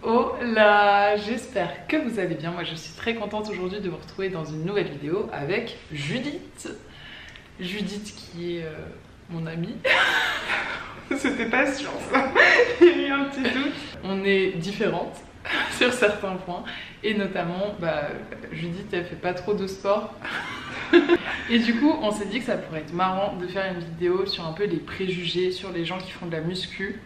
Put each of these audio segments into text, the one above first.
Oh là, j'espère que vous allez bien. Moi je suis très contente aujourd'hui de vous retrouver dans une nouvelle vidéo avec Judith. Judith qui est mon amie. C'était pas sûr ça, il y a eu un petit doute. On est différentes sur certains points et notamment Judith elle fait pas trop de sport. Et du coup on s'est dit que ça pourrait être marrant de faire une vidéo sur un peu les préjugés sur les gens qui font de la muscu.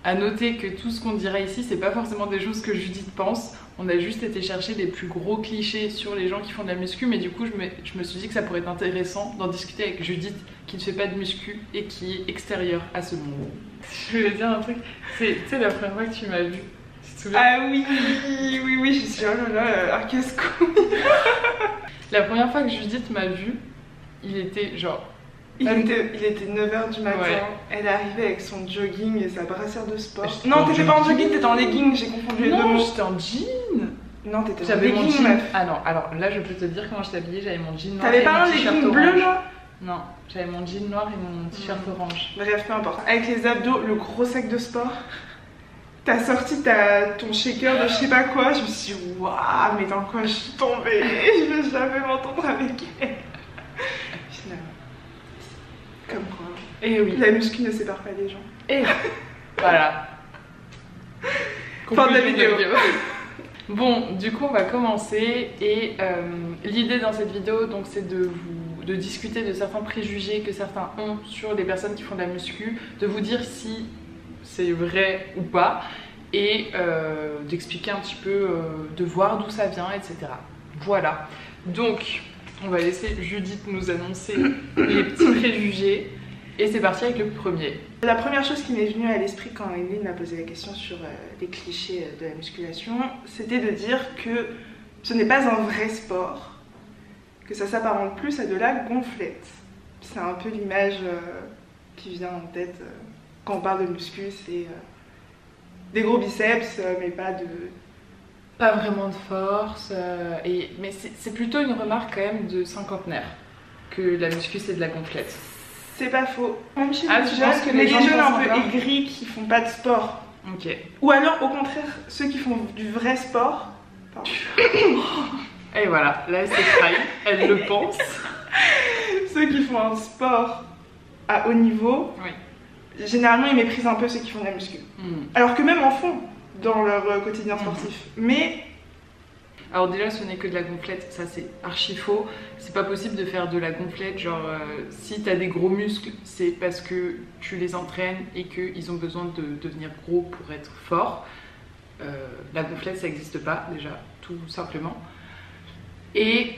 À noter que tout ce qu'on dirait ici c'est pas forcément des choses que Judith pense. On a juste été chercher les plus gros clichés sur les gens qui font de la muscu, mais du coup je me suis dit que ça pourrait être intéressant d'en discuter avec Judith qui ne fait pas de muscu et qui est extérieure à ce monde. Je voulais dire un truc, tu sais la première fois que tu m'as vue, tu te souviens? Ah oui, je suis oh là là, qu'est-ce qu'on... La première fois que Judith m'a vue, il était genre... Il était 9h du matin, ouais. Elle est arrivée avec son jogging et sa brassière de sport. Non, t'étais pas en jogging, t'étais en legging, j'ai confondu les deux mots. Non, j'étais en jean. Non, t'étais en j'avais legging, mon jean. meuf. Ah non, alors là je peux te dire comment je t'habillais, j'avais mon jean noir. T'avais pas un legging bleu là? Non, j'avais mon jean noir et mon t-shirt orange. Bref, peu importe. Avec les abdos, le gros sac de sport. T'as sorti ton shaker de je sais pas quoi, je me suis dit waouh, mais dans quoi je suis tombée? Je vais jamais m'entendre avec elle. Comme quoi. Et oui. La muscu ne sépare pas les gens. Et voilà. Fin de la vidéo. Bon, du coup on va commencer et l'idée dans cette vidéo donc c'est de discuter de certains préjugés que certains ont sur les personnes qui font de la muscu, de vous dire si c'est vrai ou pas et d'expliquer un petit peu, de voir d'où ça vient, etc. Voilà. Donc on va laisser Judith nous annoncer les petits préjugés et c'est parti avec le premier. La première chose qui m'est venue à l'esprit quand Emeline m'a posé la question sur les clichés de la musculation, c'était de dire que ce n'est pas un vrai sport, que ça s'apparente plus à de la gonflette. C'est un peu l'image qui vient en tête quand on parle de muscu, c'est des gros biceps mais pas vraiment de force, mais c'est plutôt une remarque quand même de cinquantenaire que la muscu c'est de la gonflette. C'est pas faux. Même chez les jeunes, mais les jeunes un peu aigris qui font pas de sport. Ok. Ou alors au contraire ceux qui font du vrai sport. Et voilà, là elle s'effraie, elle le pense. Ceux qui font un sport à haut niveau, oui. Généralement ils méprisent un peu ceux qui font de la muscu. Alors que même en font dans leur quotidien sportif. Mais... Alors déjà ce n'est que de la gonflette, ça c'est archi faux. C'est pas possible de faire de la gonflette, genre si t'as des gros muscles, c'est parce que tu les entraînes et qu'ils ont besoin de devenir gros pour être forts. La gonflette ça n'existe pas déjà, tout simplement. Et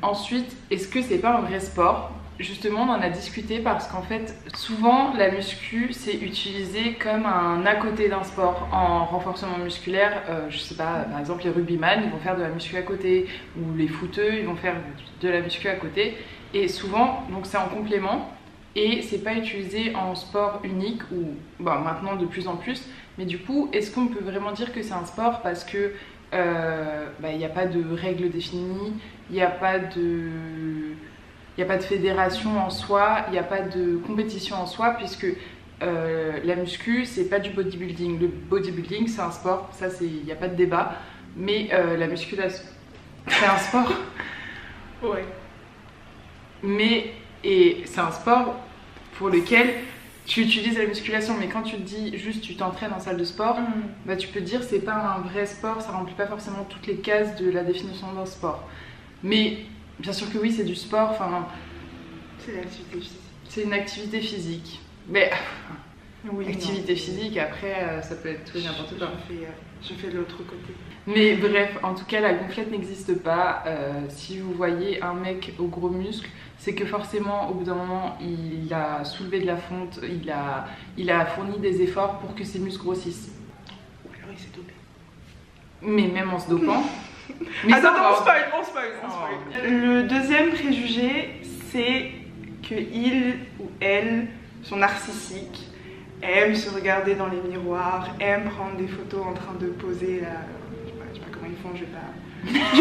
ensuite, est-ce que c'est pas un vrai sport? Justement, on en a discuté parce qu'en fait, souvent la muscu c'est utilisé comme un à côté d'un sport en renforcement musculaire. Je sais pas, par exemple les rugbyman ils vont faire de la muscu à côté, ou les footeux ils vont faire de la muscu à côté. Et souvent, donc c'est en complément et c'est pas utilisé en sport unique ou maintenant de plus en plus. Mais du coup, est-ce qu'on peut vraiment dire que c'est un sport parce que il n'y a pas de règles définies, il n'y a pas de fédération en soi, il n'y a pas de compétition en soi, puisque la muscu, c'est pas du bodybuilding. Le bodybuilding, c'est un sport, ça, il n'y a pas de débat. Mais la musculation, c'est un sport. Ouais. Et c'est un sport pour lequel tu utilises la musculation. Mais quand tu te dis juste tu t'entraînes en salle de sport, tu peux te dire c'est pas un vrai sport, ça remplit pas forcément toutes les cases de la définition d'un sport. Mais bien sûr que oui, c'est du sport, enfin... C'est l'activité physique. C'est une activité physique. Mais... Oui, activité physique, après, ça peut être tout et n'importe quoi. Je fais de l'autre côté. Mais bref, en tout cas, la gonflette n'existe pas. Si vous voyez un mec aux gros muscles, c'est que forcément, au bout d'un moment, il a soulevé de la fonte, il a fourni des efforts pour que ses muscles grossissent. Ou alors il s'est dopé. Mais même en se dopant... Mais attends, on spoil. Le deuxième préjugé, c'est que il ou elle sont narcissiques, aiment se regarder dans les miroirs, aiment prendre des photos en train de poser là. Je sais pas comment ils font, je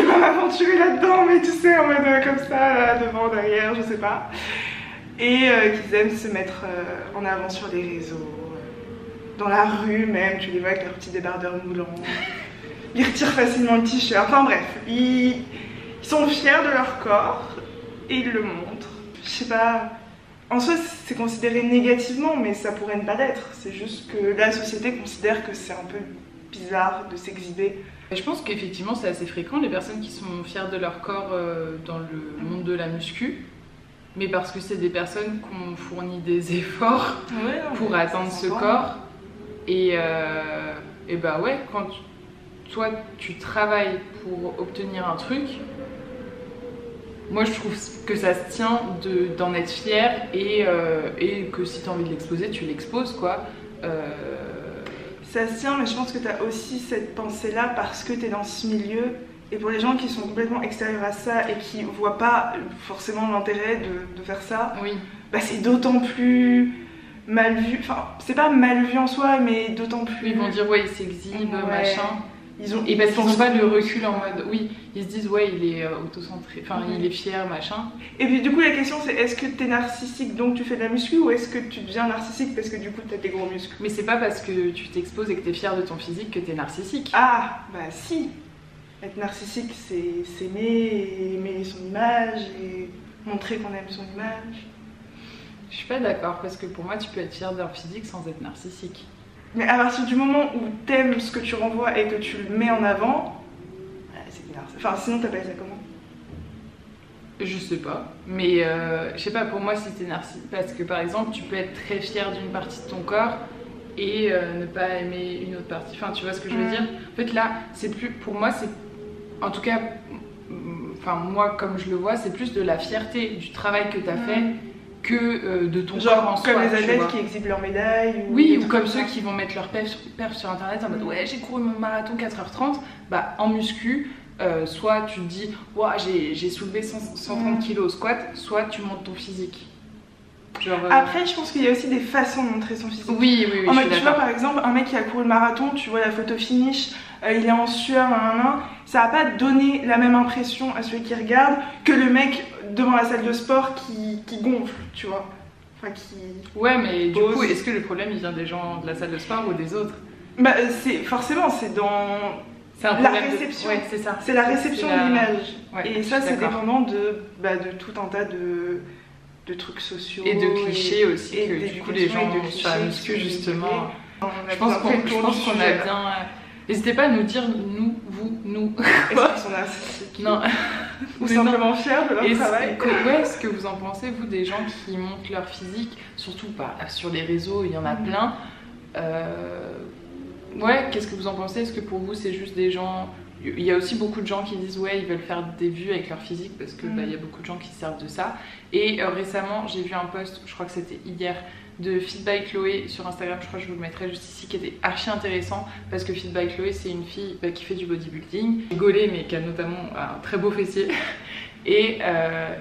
vais pas m'aventurer là-dedans, mais tu sais, en mode comme ça, là, devant, derrière, je sais pas. Et qu'ils aiment se mettre en avant sur les réseaux. dans la rue même, tu les vois avec leurs petits débardeurs moulants. Ils retirent facilement le t-shirt. Enfin bref, ils sont fiers de leur corps et ils le montrent. Je sais pas, en soi c'est considéré négativement, mais ça pourrait ne pas l'être. C'est juste que la société considère que c'est un peu bizarre de s'exhiber. Je pense qu'effectivement c'est assez fréquent les personnes qui sont fières de leur corps dans le monde de la muscu. Mais parce que c'est des personnes qui ont fourni des efforts pour atteindre ce corps. Et bah ouais, quand toi tu travailles pour obtenir un truc, moi je trouve que ça se tient d'en être fier et que si tu as envie de l'exposer, tu l'exposes quoi. Ça se tient, mais je pense que tu as aussi cette pensée-là parce que tu es dans ce milieu. Et pour les gens qui sont complètement extérieurs à ça et qui voient pas forcément l'intérêt de faire ça, bah c'est d'autant plus mal vu. Enfin, c'est pas mal vu en soi, mais d'autant plus. Ils vont dire ouais, il s'exhibe, machin. Et parce qu'ils n'ont pas le recul en mode oui, ils se disent ouais, il est autocentré, enfin il est fier, machin. Et puis du coup, la question c'est est-ce que t'es narcissique donc tu fais de la muscu ou est-ce que tu deviens narcissique parce que du coup t'as des gros muscles? Mais c'est pas parce que tu t'exposes et que t'es fier de ton physique que t'es narcissique. Ah, bah si! Être narcissique, c'est s'aimer, aimer son image et montrer qu'on aime son image. Je suis pas d'accord parce que pour moi, tu peux être fier de leur physique sans être narcissique. Mais à partir du moment où t'aimes ce que tu renvoies et que tu le mets en avant, c'est narcissique. Enfin, sinon t'appelles ça comment? Je sais pas, mais je sais pas, pour moi, si t'es narcissique, parce que par exemple, tu peux être très fier d'une partie de ton corps et ne pas aimer une autre partie. Enfin, tu vois ce que je veux dire? En fait, là, c'est plus, pour moi, c'est, en tout cas, enfin moi, comme je le vois, c'est plus de la fierté du travail que t'as fait que de ton corps en soi. Comme les athlètes qui exhibent leurs médailles. Oui, ou comme ceux qui vont mettre leur perf sur internet en mode ouais, j'ai couru mon marathon 4h30. Bah, en muscu, soit tu te dis, ouais, j'ai soulevé 130 kg au squat, soit tu montes ton physique. Genre, Après, je pense qu'il y a aussi des façons de montrer son physique. Oui, en mode, tu vois, par exemple, un mec qui a couru le marathon, tu vois la photo finish, il est en sueur, ça va pas donner la même impression à celui qui regarde que le mec devant la salle de sport qui gonfle, tu vois. Enfin, qui. Ouais, mais du coup, est-ce que le problème il vient des gens de la salle de sport ou des autres? Bah, forcément, c'est dans. C'est un la réception. Ouais, c'est ça. C'est la réception de l'image. Ouais, et ça, c'est dépendant de tout un tas de trucs sociaux. Et de clichés aussi, que du coup les gens sur la muscu justement. Je pense qu'on a bien. N'hésitez pas à nous dire, nous. Est-ce qu'ils sont narcissiques? Non. Ou simplement fiers de leur travail? Ouais, ce que vous en pensez, vous, des gens qui montrent leur physique, surtout sur les réseaux, il y en a plein. Ouais, qu'est-ce que vous en pensez? Est-ce que pour vous, c'est juste des gens. Il y a aussi beaucoup de gens qui disent ouais, ils veulent faire des vues avec leur physique parce que il y a beaucoup de gens qui se servent de ça. Et récemment, j'ai vu un post, je crois que c'était hier, de Fit by Chloé sur Instagram, je crois que je vous le mettrai juste ici, qui était archi intéressant parce que Fit by Chloé, c'est une fille qui fait du bodybuilding, rigolée, mais qui a notamment un très beau fessier et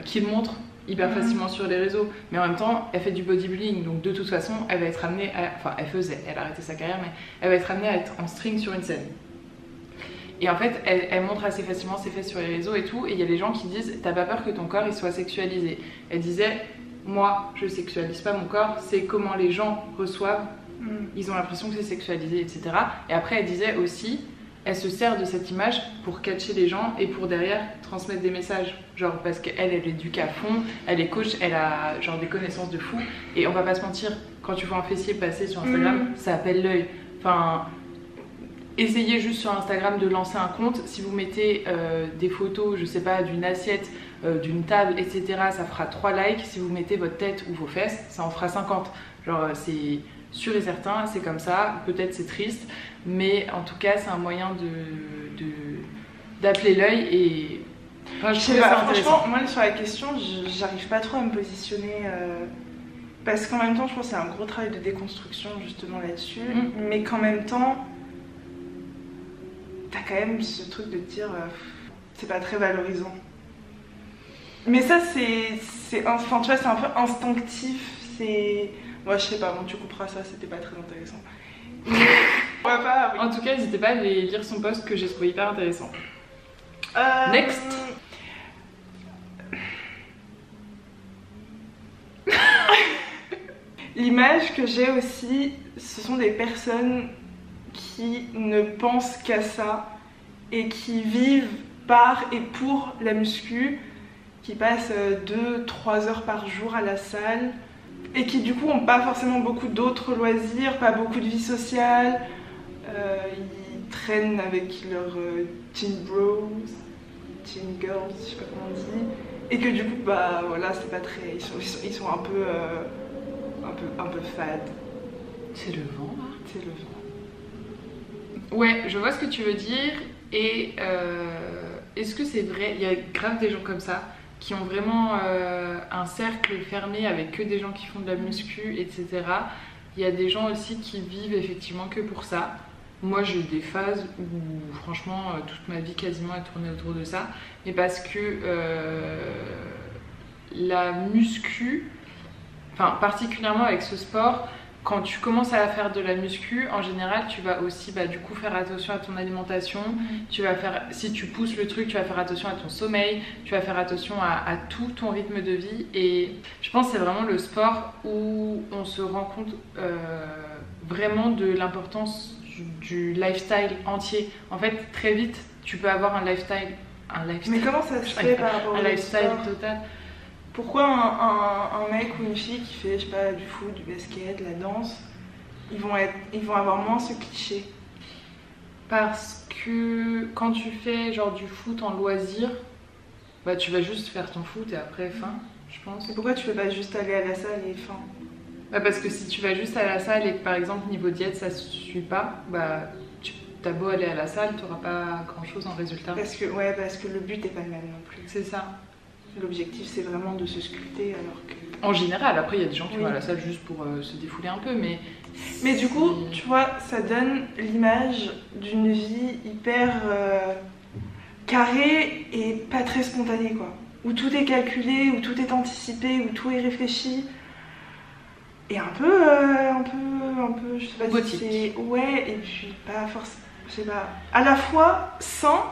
qui le montre hyper facilement sur les réseaux, mais en même temps elle fait du bodybuilding, donc de toute façon elle va être amenée à, enfin elle a arrêté sa carrière, mais elle va être amenée à être en string sur une scène. Et en fait elle montre assez facilement ses fesses sur les réseaux et tout, et il y a des gens qui disent t'as pas peur que ton corps il soit sexualisé? Elle disait moi je sexualise pas mon corps, c'est comment les gens reçoivent, ils ont l'impression que c'est sexualisé, etc. Et après elle disait aussi elle se sert de cette image pour catcher les gens et pour derrière transmettre des messages. Genre parce qu'elle éduque à fond, elle est coach, elle a genre des connaissances de fou. Et on va pas se mentir, quand tu vois un fessier passer sur Instagram, ça appelle l'œil. Enfin, essayez juste sur Instagram de lancer un compte. Si vous mettez des photos, je sais pas, d'une assiette, d'une table, etc., ça fera 3 likes. Si vous mettez votre tête ou vos fesses, ça en fera 50. Genre c'est sûr et certain, c'est comme ça. Peut-être c'est triste, mais en tout cas c'est un moyen d'appeler l'œil et enfin, je trouve ça intéressant. Franchement, moi sur la question, j'arrive pas trop à me positionner parce qu'en même temps je pense que c'est un gros travail de déconstruction justement là-dessus, mais qu'en même temps t'as quand même ce truc de te dire c'est pas très valorisant. Mais ça c'est enfin tu vois, c'est un peu instinctif, c'est moi je sais pas, bon tu couperas ça, c'était pas très intéressant. Mais on va pas, oui. En tout cas, n'hésitez pas à aller lire son post que j'ai trouvé hyper intéressant. Next. L'image que j'ai aussi, ce sont des personnes qui ne pensent qu'à ça et qui vivent par et pour la muscu, qui passent 2-3 heures par jour à la salle et qui du coup n'ont pas forcément beaucoup d'autres loisirs, pas beaucoup de vie sociale. Ils traînent avec leurs teen bros, teen girls, je sais pas comment on dit, et que du coup bah voilà, c'est pas très, ils sont un peu fades. C'est le vent là. C'est le vent. Ouais, je vois ce que tu veux dire. Et est-ce que c'est vrai? Il y a grave des gens comme ça qui ont vraiment un cercle fermé avec que des gens qui font de la muscu, etc. Il y a des gens aussi qui vivent effectivement que pour ça. Moi j'ai eu des phases où franchement toute ma vie quasiment a tourné autour de ça. Mais parce que la muscu, enfin particulièrement avec ce sport, quand tu commences à faire de la muscu, en général, tu vas aussi du coup faire attention à ton alimentation. Tu vas faire, si tu pousses le truc, tu vas faire attention à ton sommeil, tu vas faire attention à tout ton rythme de vie. Et je pense que c'est vraiment le sport où on se rend compte vraiment de l'importance du lifestyle entier. En fait, très vite, tu peux avoir un lifestyle. Mais comment ça se fait par rapport au lifestyle sport total? Pourquoi un mec ou une fille qui fait, je sais pas, du foot, du basket, de la danse, ils vont avoir moins ce cliché? Parce que quand tu fais genre du foot en loisir, bah tu vas juste faire ton foot et après fin, je pense. Et pourquoi tu peux pas juste aller à la salle et fin? Bah parce que si tu vas juste à la salle et que par exemple niveau diète ça suit pas, bah t'as beau aller à la salle, t'auras pas grand chose en résultat. Parce que le but est pas le même non plus. C'est ça. L'objectif c'est vraiment de se sculpter alors que... En général, après il y a des gens qui vont à la salle juste pour se défouler un peu, mais du coup, tu vois, ça donne l'image d'une vie hyper carrée et pas très spontanée quoi. Où tout est calculé, où tout est anticipé, où tout est réfléchi. Et un peu, je sais pas gothique. Si c'est... Ouais, et puis pas forcément, je sais pas, à la fois sain,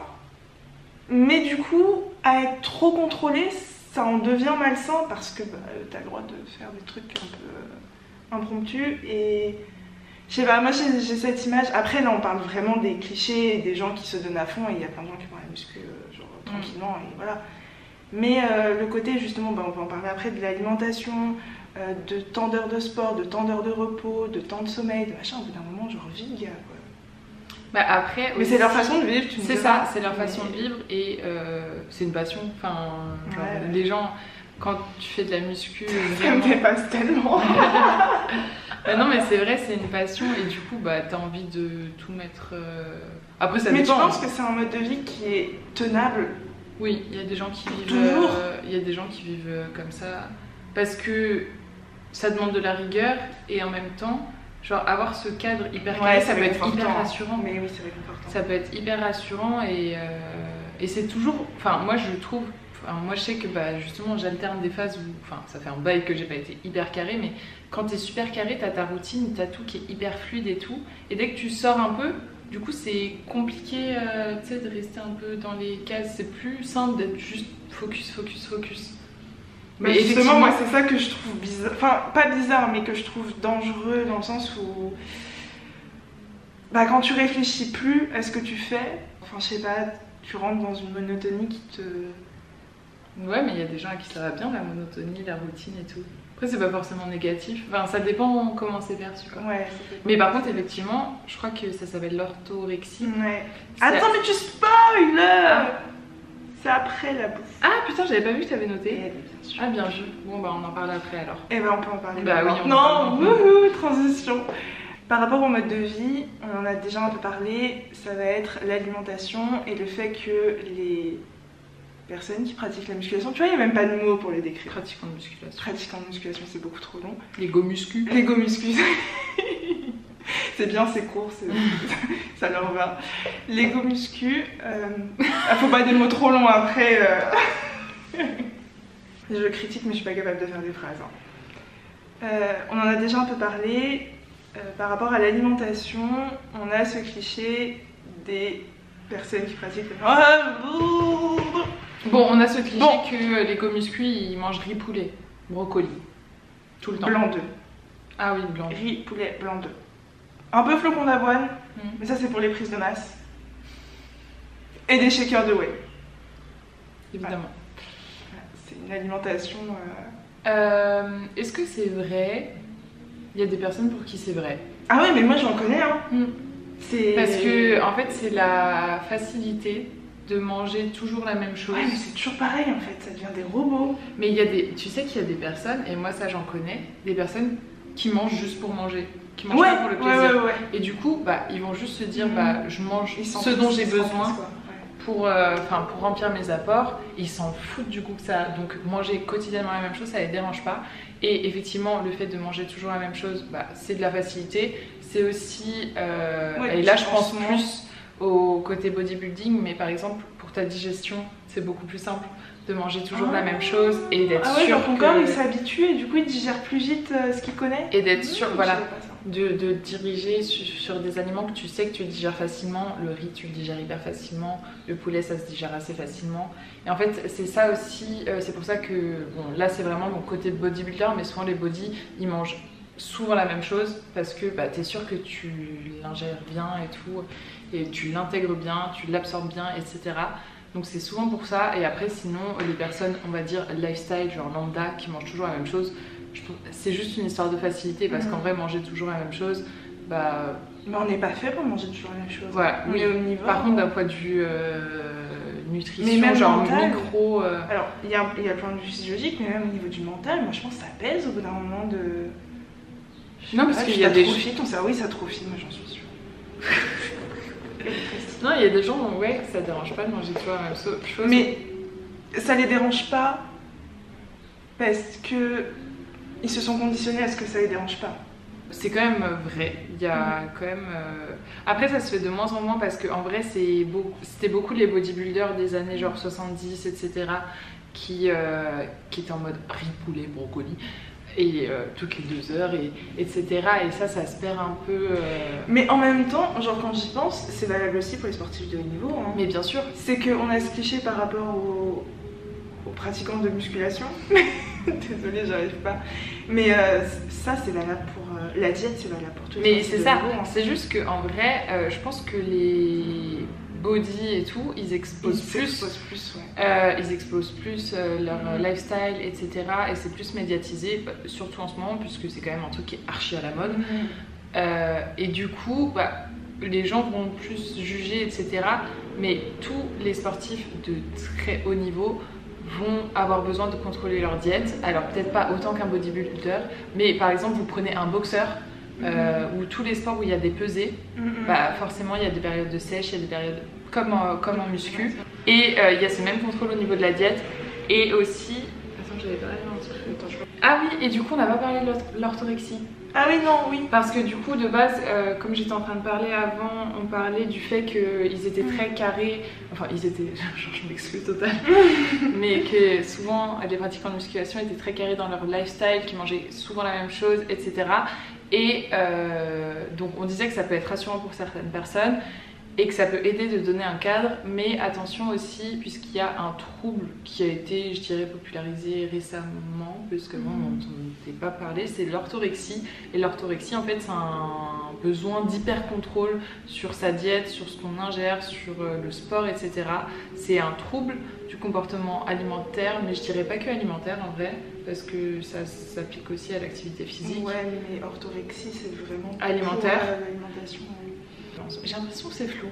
mais du coup, à être trop contrôlé, ça en devient malsain parce que t'as le droit de faire des trucs un peu impromptus. Et je sais pas, moi j'ai cette image. Après, là, on parle vraiment des clichés, des gens qui se donnent à fond, et il y a plein de gens qui font la muscu genre tranquillement, et voilà. Mais le côté, justement, on va en parler après, de l'alimentation, de temps d'heures de sport, de temps d'heures de repos, de temps de sommeil, de machin, au bout d'un moment, genre, vie, gars, quoi. Bah après, mais c'est leur façon de vivre, tu me c'est diras. ça, c'est leur façon de vivre et c'est une passion. Enfin, genre, Ouais. les gens, quand tu fais de la muscu, Ça me dépasse tellement. Bah non, mais c'est vrai, c'est une passion et du coup, bah t'as envie de tout mettre. Après, ça Mais dépend. tu penses que c'est un mode de vie qui est tenable? Oui, il y a des gens qui vivent. Toujours il y a des gens qui vivent comme ça parce que ça demande de la rigueur et en même temps. Genre avoir ce cadre hyper carré, ça peut être hyper rassurant. Mais oui, c'est réconfortant. Ça peut être hyper rassurant et c'est toujours... Enfin, moi je trouve... Enfin, moi je sais que justement j'alterne des phases où... Enfin, ça fait un bail que j'ai pas été hyper carré, mais quand t'es super carré, t'as ta routine, t'as tout qui est hyper fluide et tout. Et dès que tu sors un peu, du coup c'est compliqué tu sais, de rester un peu dans les cases. C'est plus simple d'être juste focus. Mais justement, moi c'est ça que je trouve bizarre, enfin pas bizarre, mais que je trouve dangereux dans le sens où quand tu réfléchis plus à ce que tu fais, enfin je sais pas, tu rentres dans une monotonie qui te... Ouais, mais il y a des gens à qui ça va bien la monotonie, la routine et tout. Après c'est pas forcément négatif, enfin ça dépend comment c'est perçu quoi. Ouais, mais par contre effectivement, je crois que ça s'appelle l'orthorexie. Ouais. Attends mais tu spoil C'est après la bouffe. Ah putain, j'avais pas vu que t'avais noté. Bien sûr. Ah bien vu. Bon bah on en parle après alors. Eh ben on peut en parler. Bah oui, on non, wouhou, transition. Par rapport au mode de vie, on en a déjà un peu parlé, ça va être l'alimentation et le fait que les personnes qui pratiquent la musculation, tu vois, il n'y a même pas de mots pour les décrire. Pratiquant de musculation. Pratiquant de musculation, c'est beaucoup trop long. Les go muscu. Les go muscu. C'est bien, c'est court, ça leur va. Les go muscu, faut pas des mots trop longs après. Je critique, mais je suis pas capable de faire des phrases. On en a déjà un peu parlé. Par rapport à l'alimentation, on a ce cliché des personnes qui pratiquent Bon, on a ce cliché que les go muscu ils mangent riz poulet, brocoli, tout le temps. Blanc d'œuf. Ah oui, blanc. Riz, poulet, blanc d'œuf. Un peu flocon d'avoine, mais ça c'est pour les prises de masse. Et des shakers de whey. Évidemment. Voilà. C'est une alimentation... Est-ce que c'est vrai? Il y a des personnes pour qui c'est vrai. Ah ouais, mais moi j'en connais, hein. Parce que, en fait, c'est la facilité de manger toujours la même chose. Ouais, mais c'est toujours pareil en fait, ça devient des robots. Mais il y a tu sais qu'il y a des personnes, et moi ça j'en connais, des personnes qui mangent juste pour manger, qui mangent pas pour le plaisir. Ouais. Et du coup, ils vont juste se dire, je mange ce dont j'ai besoin pour remplir mes apports. Ils s'en foutent du coup que ça. Donc manger quotidiennement la même chose, ça les dérange pas. Et effectivement, le fait de manger toujours la même chose, c'est de la facilité. C'est aussi, et là je pense plus au côté bodybuilding, mais par exemple pour ta digestion, c'est beaucoup plus simple de manger toujours la même chose et d'être sûr que ton corps il s'habitue et du coup il digère plus vite ce qu'il connaît. Et d'être sûr, voilà, de diriger sur des aliments que tu sais que tu digères facilement. Le riz, tu le digères hyper facilement. Le poulet, ça se digère assez facilement. Et en fait, c'est ça aussi, c'est pour ça que, bon, là c'est vraiment mon côté bodybuilder, mais souvent les body, ils mangent souvent la même chose parce que tu es sûr que tu l'ingères bien et tout, et tu l'intègres bien, tu l'absorbes bien, etc. Donc c'est souvent pour ça. Et après sinon les personnes, on va dire lifestyle, genre lambda, qui mangent toujours la même chose, c'est juste une histoire de facilité parce qu'en vrai manger toujours la même chose, mais on n'est pas fait pour manger toujours la même chose. Voilà, mais au niveau... Par contre d'un point de vue nutrition, mais même genre mental, micro... Alors il y a le point de vue physiologique, mais même au niveau du mental, moi je pense que ça pèse au bout d'un moment de... Non, parce qu'il y a des gens... ton cerveau il s'atrophie, moi j'en suis sûre. Non, il y a des gens, ouais, que ça dérange pas de manger toujours la même chose. Mais ça les dérange pas parce que ils se sont conditionnés à ce que ça les dérange pas. C'est quand même vrai. Il y a quand même. Après, ça se fait de moins en moins parce qu'en vrai, c'était beaucoup les bodybuilders des années genre 70, etc. qui étaient en mode riz, poulet, brocoli. Et toutes les 2 heures, etc. Et ça se perd un peu. Mais en même temps, genre quand j'y pense, c'est valable aussi pour les sportifs de haut niveau. Hein. Mais bien sûr. C'est qu'on a ce cliché par rapport aux pratiquants de musculation. Désolée, j'arrive pas. Mais ça, c'est valable pour la diète, c'est valable pour tout. Mais c'est ça. Niveau, hein. C'est juste qu'en vrai, je pense que les body et tout, ils exposent plus, ils exposent plus leur lifestyle, etc. Et c'est plus médiatisé, surtout en ce moment, puisque c'est quand même un truc qui est archi à la mode. Et du coup, les gens vont plus juger, etc. Mais tous les sportifs de très haut niveau vont avoir besoin de contrôler leur diète. Alors peut-être pas autant qu'un bodybuilder, mais par exemple, vous prenez un boxeur, ou tous les sports où il y a des pesées, forcément il y a des périodes de sèche, il y a des périodes comme en muscu, et il y a ce même contrôle au niveau de la diète. Et aussi, attends, j'avais parlé d'un truc. Ah oui, et du coup on n'a pas parlé de l'orthorexie. Ah oui, non, oui. Parce que du coup de base, comme j'étais en train de parler avant, on parlait du fait qu'ils étaient très carrés, enfin ils étaient, je m'exclus totalement, mais que souvent les pratiquants de musculation étaient très carrés dans leur lifestyle, qui mangeaient souvent la même chose, etc. Et donc on disait que ça peut être rassurant pour certaines personnes et que ça peut aider de donner un cadre, mais attention aussi, puisqu'il y a un trouble qui a été, je dirais, popularisé récemment, puisque moi on n'entendait pas parler, c'est l'orthorexie. Et l'orthorexie, en fait, c'est un besoin d'hyper-contrôle sur sa diète, sur ce qu'on ingère, sur le sport, etc. C'est un trouble du comportement alimentaire, mais je dirais pas que alimentaire en vrai, parce que ça s'applique aussi à l'activité physique. Ouais, mais orthorexie, c'est vraiment alimentaire. L'alimentation. J'ai l'impression que c'est flou,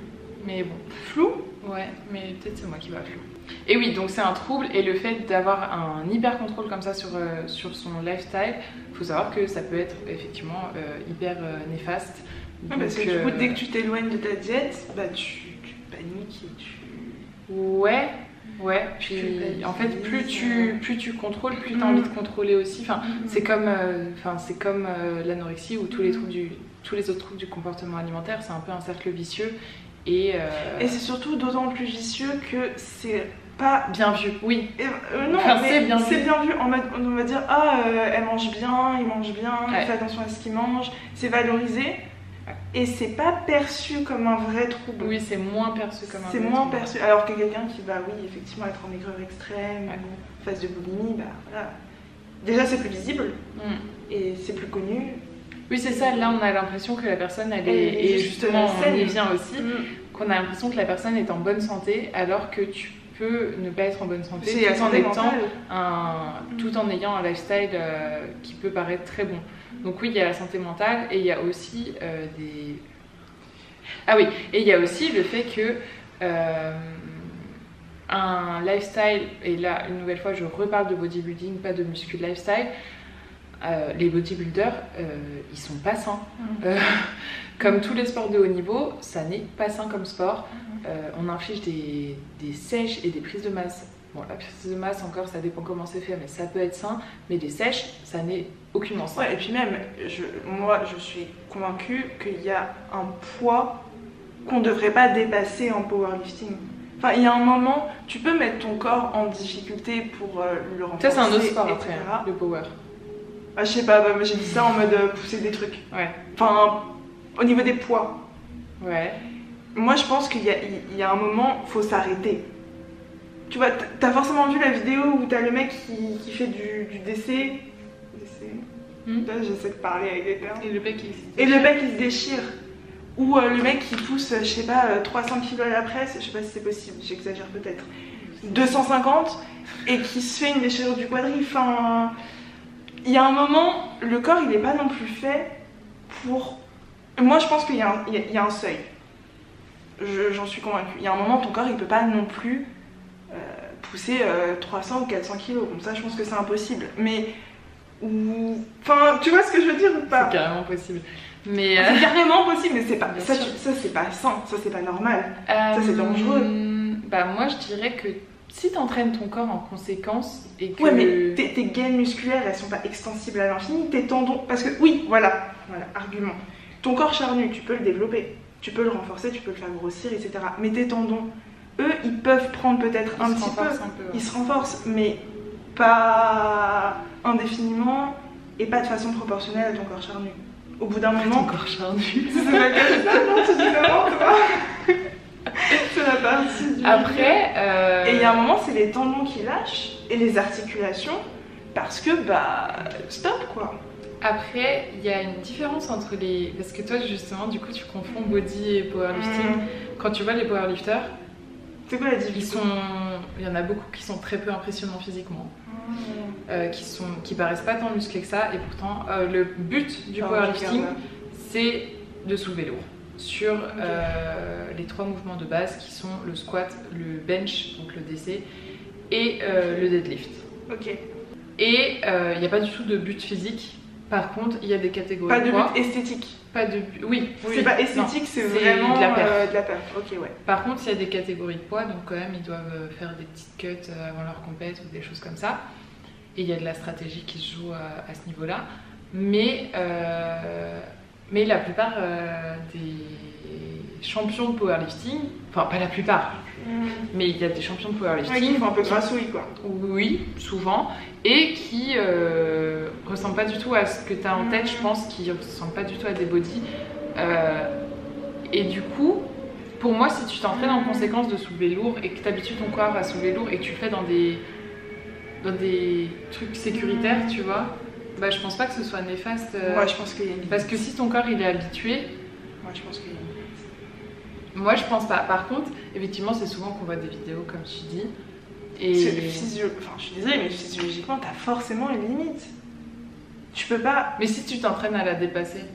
mais bon. Flou? Ouais, mais peut-être c'est moi qui va flou. Et oui, donc c'est un trouble, et le fait d'avoir un hyper contrôle comme ça sur son lifestyle, il faut savoir que ça peut être effectivement hyper néfaste. Ouais, parce que du coup, dès que tu t'éloignes de ta diète, tu paniques et tu... Ouais, puis en fait plus tu contrôles, plus tu as envie de contrôler aussi. Enfin, c'est comme l'anorexie ou tous les autres troubles du comportement alimentaire, c'est un peu un cercle vicieux. Et c'est surtout d'autant plus vicieux que c'est pas bien vu. Oui. Non, mais c'est bien vu en mode, on va dire elle mange bien, il mange bien, il fait attention à ce qu'il mange, c'est valorisé. Et c'est pas perçu comme un vrai trouble. Oui, c'est moins perçu comme un vrai trouble. C'est moins perçu. Alors que quelqu'un qui va, oui, effectivement, être en maigreur extrême, ou phase de boulimie, voilà. Déjà, c'est plus visible et c'est plus connu. Oui, c'est ça, là on a l'impression que la personne elle est. Et justement, on y vient aussi, qu'on a l'impression que la personne est en bonne santé alors que tu peux ne pas être en bonne santé tout en ayant un lifestyle qui peut paraître très bon. Donc, oui, il y a la santé mentale et il y a aussi des. Ah oui, et il y a aussi le fait que. Un lifestyle, et là une nouvelle fois je reparle de bodybuilding, pas de muscu lifestyle, les bodybuilders ils sont pas sains. Comme tous les sports de haut niveau, ça n'est pas sain comme sport. On inflige des sèches et des prises de masse. Bon, la prise de masse encore ça dépend comment c'est fait, mais ça peut être sain, mais des sèches ça n'est aucunement sain. Ouais, et puis même moi je suis convaincue qu'il y a un poids qu'on ne devrait pas dépasser en powerlifting. Enfin, il y a un moment, tu peux mettre ton corps en difficulté pour le renforcer. Ça, c'est un autre sport après, le power. Ah, je sais pas, bah, j'ai dit ça en mode pousser des trucs. Ouais. Enfin, au niveau des poids. Ouais. Moi, je pense qu'il y a un moment, faut s'arrêter. Tu vois, t'as forcément vu la vidéo où t'as le mec qui fait du DC. Là, j'essaie de parler avec des termes. Et le mec, il se déchire. Ou le mec qui pousse, je sais pas, 300 kg à la presse, je sais pas si c'est possible, j'exagère peut-être, 250 et qui se fait une déchirure du quadri. Enfin, il y a un moment, le corps il est pas non plus fait pour. Moi je pense qu'il y a un seuil. J'en suis convaincue. Il y a un moment, ton corps il peut pas non plus pousser 300 ou 400 kg, comme ça je pense que c'est impossible. Mais. Enfin, tu vois ce que je veux dire ou pas? C'est carrément possible. Mais c'est carrément possible, mais c'est pas ça, c'est pas sain, ça c'est pas normal, ça c'est dangereux. Bah moi je dirais que si t'entraînes ton corps en conséquence et que... Ouais, mais tes gaines musculaires elles sont pas extensibles à l'infini, tes tendons, parce que oui, voilà, argument. Ton corps charnu, tu peux le développer, tu peux le renforcer, tu peux le faire grossir, etc. Mais tes tendons, eux, ils peuvent prendre peut-être un petit peu, ils se renforcent, mais pas indéfiément et pas de façon proportionnelle à ton corps charnu. Au bout d'un moment. Ton corps charnu. C'est pas comme ça, non, tu dis n'importe quoi. C'est la partie du. Après. Et il y a un moment, c'est les tendons qui lâchent et les articulations parce que, bah, stop quoi. Après, il y a une différence entre les. Parce que toi, justement, du coup, tu confonds body et powerlifting. Quand tu vois les powerlifters. C'est quoi la différence? Il y en a beaucoup qui sont très peu impressionnants physiquement. Qui paraissent pas tant musclés que ça, et pourtant le but du powerlifting c'est de soulever lourd sur les 3 mouvements de base qui sont le squat, le bench, donc le DC, et le deadlift. Ok. Et il n'y a pas du tout de but physique. Par contre, il y a des catégories. Pas de but esthétique. Pas de but. Oui. C'est pas esthétique, c'est vraiment de la perte. De la perte. Ok, ouais. Par contre, il y a des catégories de poids, donc quand même, ils doivent faire des petites cuts avant leur compète ou des choses comme ça. Et il y a de la stratégie qui se joue à ce niveau-là. Mais la plupart des champions de powerlifting, enfin pas la plupart, mais il y a des champions de powerlifting qui font un peu grassouille quoi. Oui, souvent, et qui ressemblent pas du tout à ce que tu as en tête, je pense, qui ressemblent pas du tout à des body. Et du coup, pour moi, si tu t'entraînes en conséquence de soulever lourd et que tu habitues ton corps à soulever lourd et que tu le fais dans des trucs sécuritaires, tu vois, bah je pense pas que ce soit néfaste. Moi je pense qu'il y a une... Parce que si ton corps il est habitué. Moi je pense qu'il y a une... Moi je pense pas. Par contre, effectivement, c'est souvent qu'on voit des vidéos comme tu dis. Et enfin, je suis désolée, mais physiologiquement, t'as forcément une limite. Tu peux pas. Mais si tu t'entraînes à la dépasser.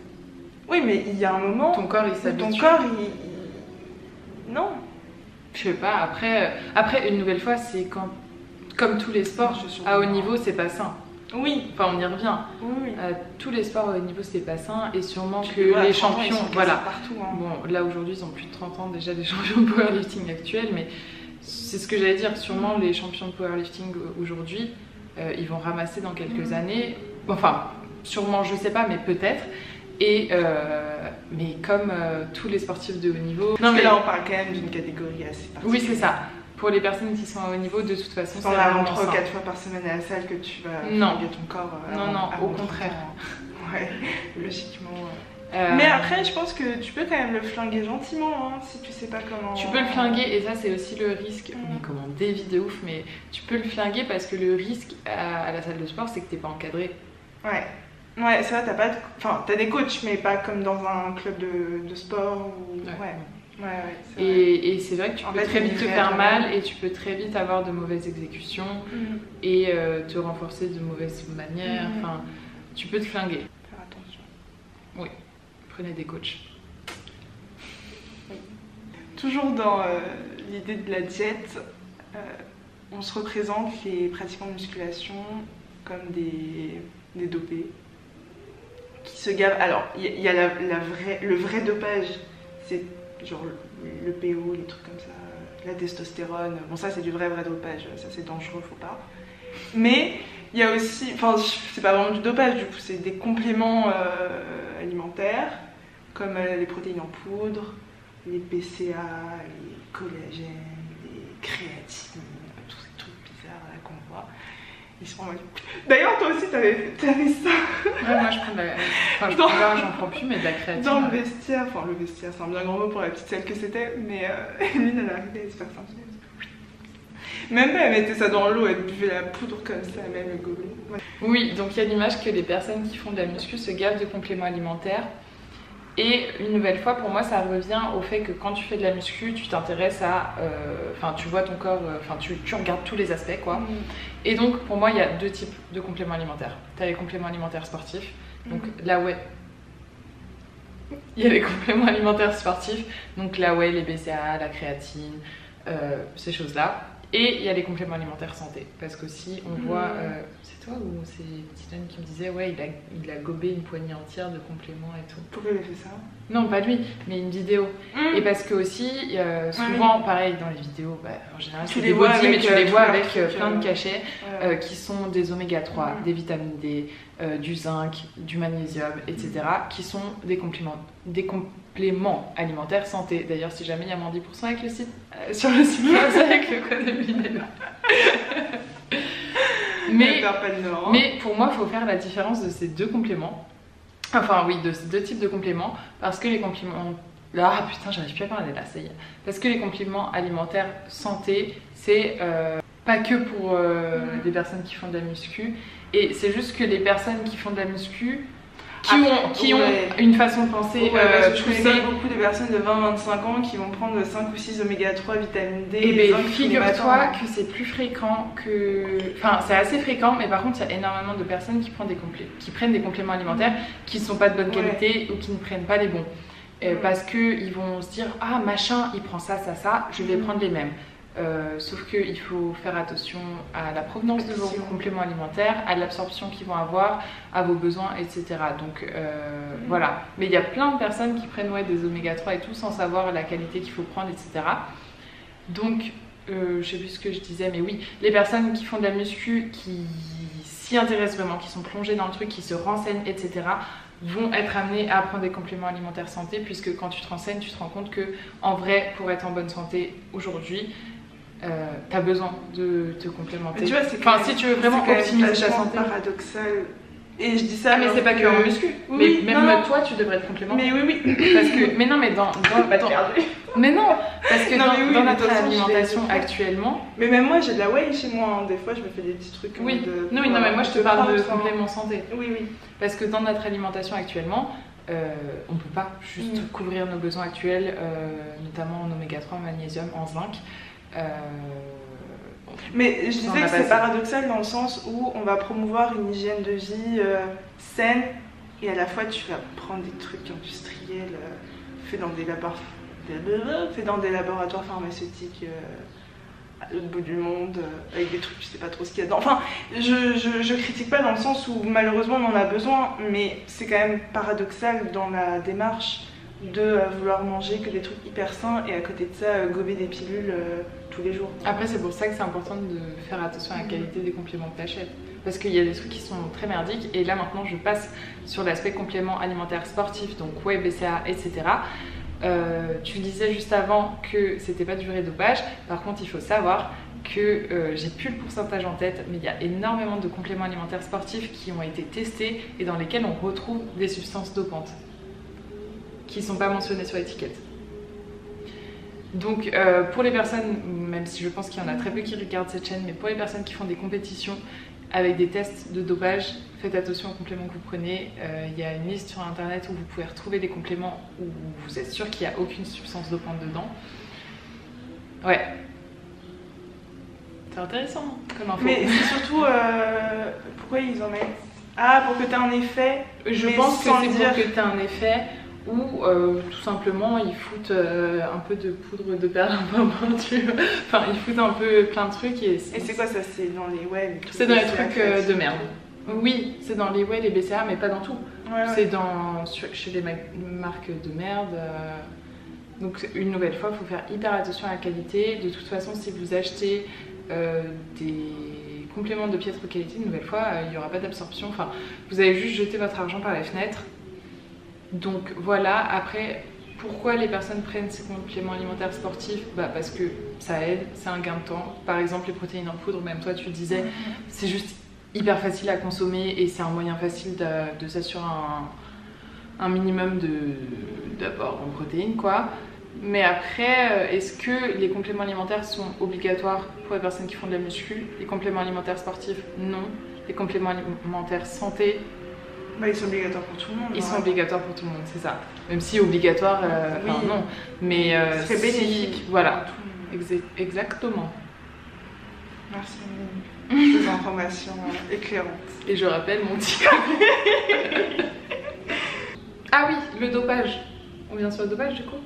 Oui, mais il y a un moment. Ton corps il s'habitue. Ton corps il... Non. Je sais pas. Après une nouvelle fois, c'est quand. Comme tous les sports, à haut niveau, c'est pas sain. Oui. Enfin, on y revient. Oui. Tous les sports à haut niveau, c'est pas sain. Et sûrement que les champions. Voilà. Partout, hein. Bon, là aujourd'hui, ils ont plus de 30 ans déjà, des champions de powerlifting actuels. Mais c'est ce que j'allais dire. Sûrement, les champions de powerlifting aujourd'hui, ils vont ramasser dans quelques années. Enfin, sûrement, je sais pas, mais peut-être. Et mais comme tous les sportifs de haut niveau. Non, mais là, on parle quand même d'une catégorie assez particulière. Oui, c'est ça. Pour les personnes qui sont à haut niveau, de toute façon, c'est vraiment 3 ou 4 fois par semaine à la salle que tu vas flinguer ton corps. Non, au contraire. Ouais, logiquement. Mais après, je pense que tu peux quand même le flinguer gentiment, hein, si tu sais pas comment. Tu peux le flinguer, et ça, c'est aussi le risque. On est comment dévie de ouf, mais tu peux le flinguer parce que le risque à la salle de sport, c'est que t'es pas encadré. Ouais. Ouais, c'est vrai, t'as pas de... Enfin, t'as des coachs, mais pas comme dans un club de sport ou... Ouais, c'est vrai. Et c'est vrai que tu peux très vite te faire mal et tu peux très vite avoir de mauvaises exécutions et te renforcer de mauvaises manières. Enfin, tu peux te flinguer. Faire attention. Oui, prenez des coachs. Oui. Toujours dans l'idée de la diète, on se représente les pratiquants de musculation comme des dopés qui se gavent. Alors, il y a le vrai dopage, c'est genre le PO, les trucs comme ça, la testostérone. Bon, ça c'est du vrai dopage, ça c'est dangereux, faut pas. Mais il y a aussi, enfin, c'est pas vraiment du dopage, du coup, c'est des compléments alimentaires comme les protéines en poudre, les BCA, les collagènes, les créatines, tous ces trucs bizarres là qu'on voit. Ils sont mal. D'ailleurs, toi aussi, t'avais ça. Ouais, moi je prends de la. Enfin, j'en prends plus, mais de la créatine. Dans le vestiaire, enfin, le vestiaire, c'est un bien grand mot pour la petite celle que c'était, mais Emeline, elle arrivait à se faire ça. Même pas, elle mettait ça dans l'eau, elle buvait la poudre comme ça, même le gobelet. Ouais. Oui, donc il y a l'image que les personnes qui font de la muscu se gavent de compléments alimentaires. Et une nouvelle fois, pour moi, ça revient au fait que quand tu fais de la muscu, tu t'intéresses à... Enfin, tu vois ton corps... Enfin, tu regardes tous les aspects, quoi. Et donc, pour moi, il y a deux types de compléments alimentaires. Tu as les compléments alimentaires sportifs. Donc, là, ouais... Il y a les compléments alimentaires sportifs. Donc, là, ouais, les BCA, la créatine, ces choses-là. Et il y a les compléments alimentaires santé. Parce qu'aussi, on voit... c'est toi ou c'est Dylan qui me disait, ouais, il a gobé une poignée entière de compléments et tout. Pourquoi il a fait ça? Non, pas lui, mais une vidéo. Et parce que aussi, souvent, pareil, dans les vidéos, bah, en général, c'est des body, mais tu les vois avec plein de cachets qui sont des oméga 3, des vitamines D, du zinc, du magnésium, etc. qui sont des compléments alimentaires santé. D'ailleurs, si jamais il y a moins 10% avec le site, sur le site avec le code Emeline. Mais pour moi, il faut faire la différence de ces deux compléments. Enfin oui, de ces deux types de compléments, parce que les compléments... Ah putain, j'arrive plus à parler là, ça y est. Parce que les compléments alimentaires santé, c'est pas que pour les personnes qui font de la muscu, et c'est juste que les personnes qui font de la muscu, qui ont une façon de penser je connais beaucoup de personnes de 20-25 ans qui vont prendre 5 ou 6 oméga 3, vitamine D. Et bien figure-toi que c'est plus fréquent que... Enfin c'est assez fréquent, mais par contre il y a énormément de personnes qui prennent des compléments alimentaires qui ne sont pas de bonne qualité ou qui ne prennent pas les bons. Parce qu'ils vont se dire, ah machin il prend ça, je vais prendre les mêmes. Sauf qu'il faut faire attention à la provenance de vos compléments alimentaires, à l'absorption qu'ils vont avoir, à vos besoins, etc. Donc voilà. Mais il y a plein de personnes qui prennent des oméga 3 et tout sans savoir la qualité qu'il faut prendre, etc. Donc je sais plus ce que je disais, mais oui, les personnes qui font de la muscu, qui s'y intéressent vraiment, qui sont plongées dans le truc, qui se renseignent, etc. vont être amenés à prendre des compléments alimentaires santé, puisque quand tu te renseignes, tu te rends compte que en vrai, pour être en bonne santé aujourd'hui, t'as besoin de te complémenter. Tu vois, si tu veux vraiment optimiser ta santé. C'est paradoxal. Et je dis ça. Ah, mais c'est pas que en muscu. Oui, mais même toi, tu devrais te complémenter. Mais oui. Parce que, mais non, mais mais non, parce que dans notre alimentation actuellement. Mais même moi, j'ai de la whey chez moi. Des fois, je me fais des petits trucs. Oui. Non, mais moi, je te parle de compléments santé. Oui. Parce que dans notre alimentation actuellement, on peut pas juste couvrir nos besoins actuels, notamment en oméga 3, en magnésium, en zinc. Mais je disais que c'est paradoxal dans le sens où on va promouvoir une hygiène de vie saine et à la fois tu vas prendre des trucs industriels faits dans des laboratoires pharmaceutiques à l'autre bout du monde avec des trucs tu sais pas trop ce qu'il y a dedans. Enfin, je critique pas dans le sens où malheureusement on en a besoin, mais c'est quand même paradoxal dans la démarche de vouloir manger que des trucs hyper sains et à côté de ça gober des pilules tous les jours. Après c'est pour ça que c'est important de faire attention à la qualité des compléments que tu achètes, parce qu'il y a des trucs qui sont très merdiques. Et là maintenant je passe sur l'aspect complément alimentaire sportif, donc whey, BCA, etc. Tu disais juste avant que c'était pas du vrai dopage. Par contre il faut savoir que j'ai plus le pourcentage en tête, mais il y a énormément de compléments alimentaires sportifs qui ont été testés et dans lesquels on retrouve des substances dopantes qui ne sont pas mentionnées sur l'étiquette. Donc pour les personnes, même si je pense qu'il y en a très peu qui regardent cette chaîne, mais pour les personnes qui font des compétitions avec des tests de dopage. Faites attention aux compléments que vous prenez. Il y a une liste sur internet où vous pouvez retrouver des compléments où vous êtes sûr qu'il n'y a aucune substance dopante dedans. Ouais. C'est intéressant comme info. Mais c'est surtout pourquoi ils en mettent. Ah, pour que tu aies un effet. Je pense que c'est pour que tu aies un effet ou tout simplement ils foutent un peu de poudre de perlimpinpin. Enfin, ils foutent un peu plein de trucs. Et c'est quoi ça? C'est dans les whey? C'est dans les trucs de merde. Oui, c'est dans les whey, les BCA, mais pas dans tout. Ouais. C'est chez les marques de merde. Donc une nouvelle fois, il faut faire hyper attention à la qualité. De toute façon, si vous achetez des compléments de piètre qualité, une nouvelle fois, il n'y aura pas d'absorption. Enfin, vous allez juste jeter votre argent par la fenêtre. Donc voilà, après, pourquoi les personnes prennent ces compléments alimentaires sportifs? Parce que ça aide, c'est un gain de temps. Par exemple, les protéines en poudre, même toi tu le disais, c'est juste hyper facile à consommer et c'est un moyen facile de s'assurer un minimum d'apport en protéines, quoi. Mais après, est-ce que les compléments alimentaires sont obligatoires pour les personnes qui font de la muscu? Les compléments alimentaires sportifs, non. Les compléments alimentaires santé, ils sont obligatoires pour tout le monde. Ils sont obligatoires pour tout le monde, c'est ça. Même si obligatoire, oui. Non. Mais c'est bénéfique. Voilà, exactement. Merci pour ces informations éclairantes. Et je rappelle mon petit Ah oui, le dopage. On vient sur le dopage du coup?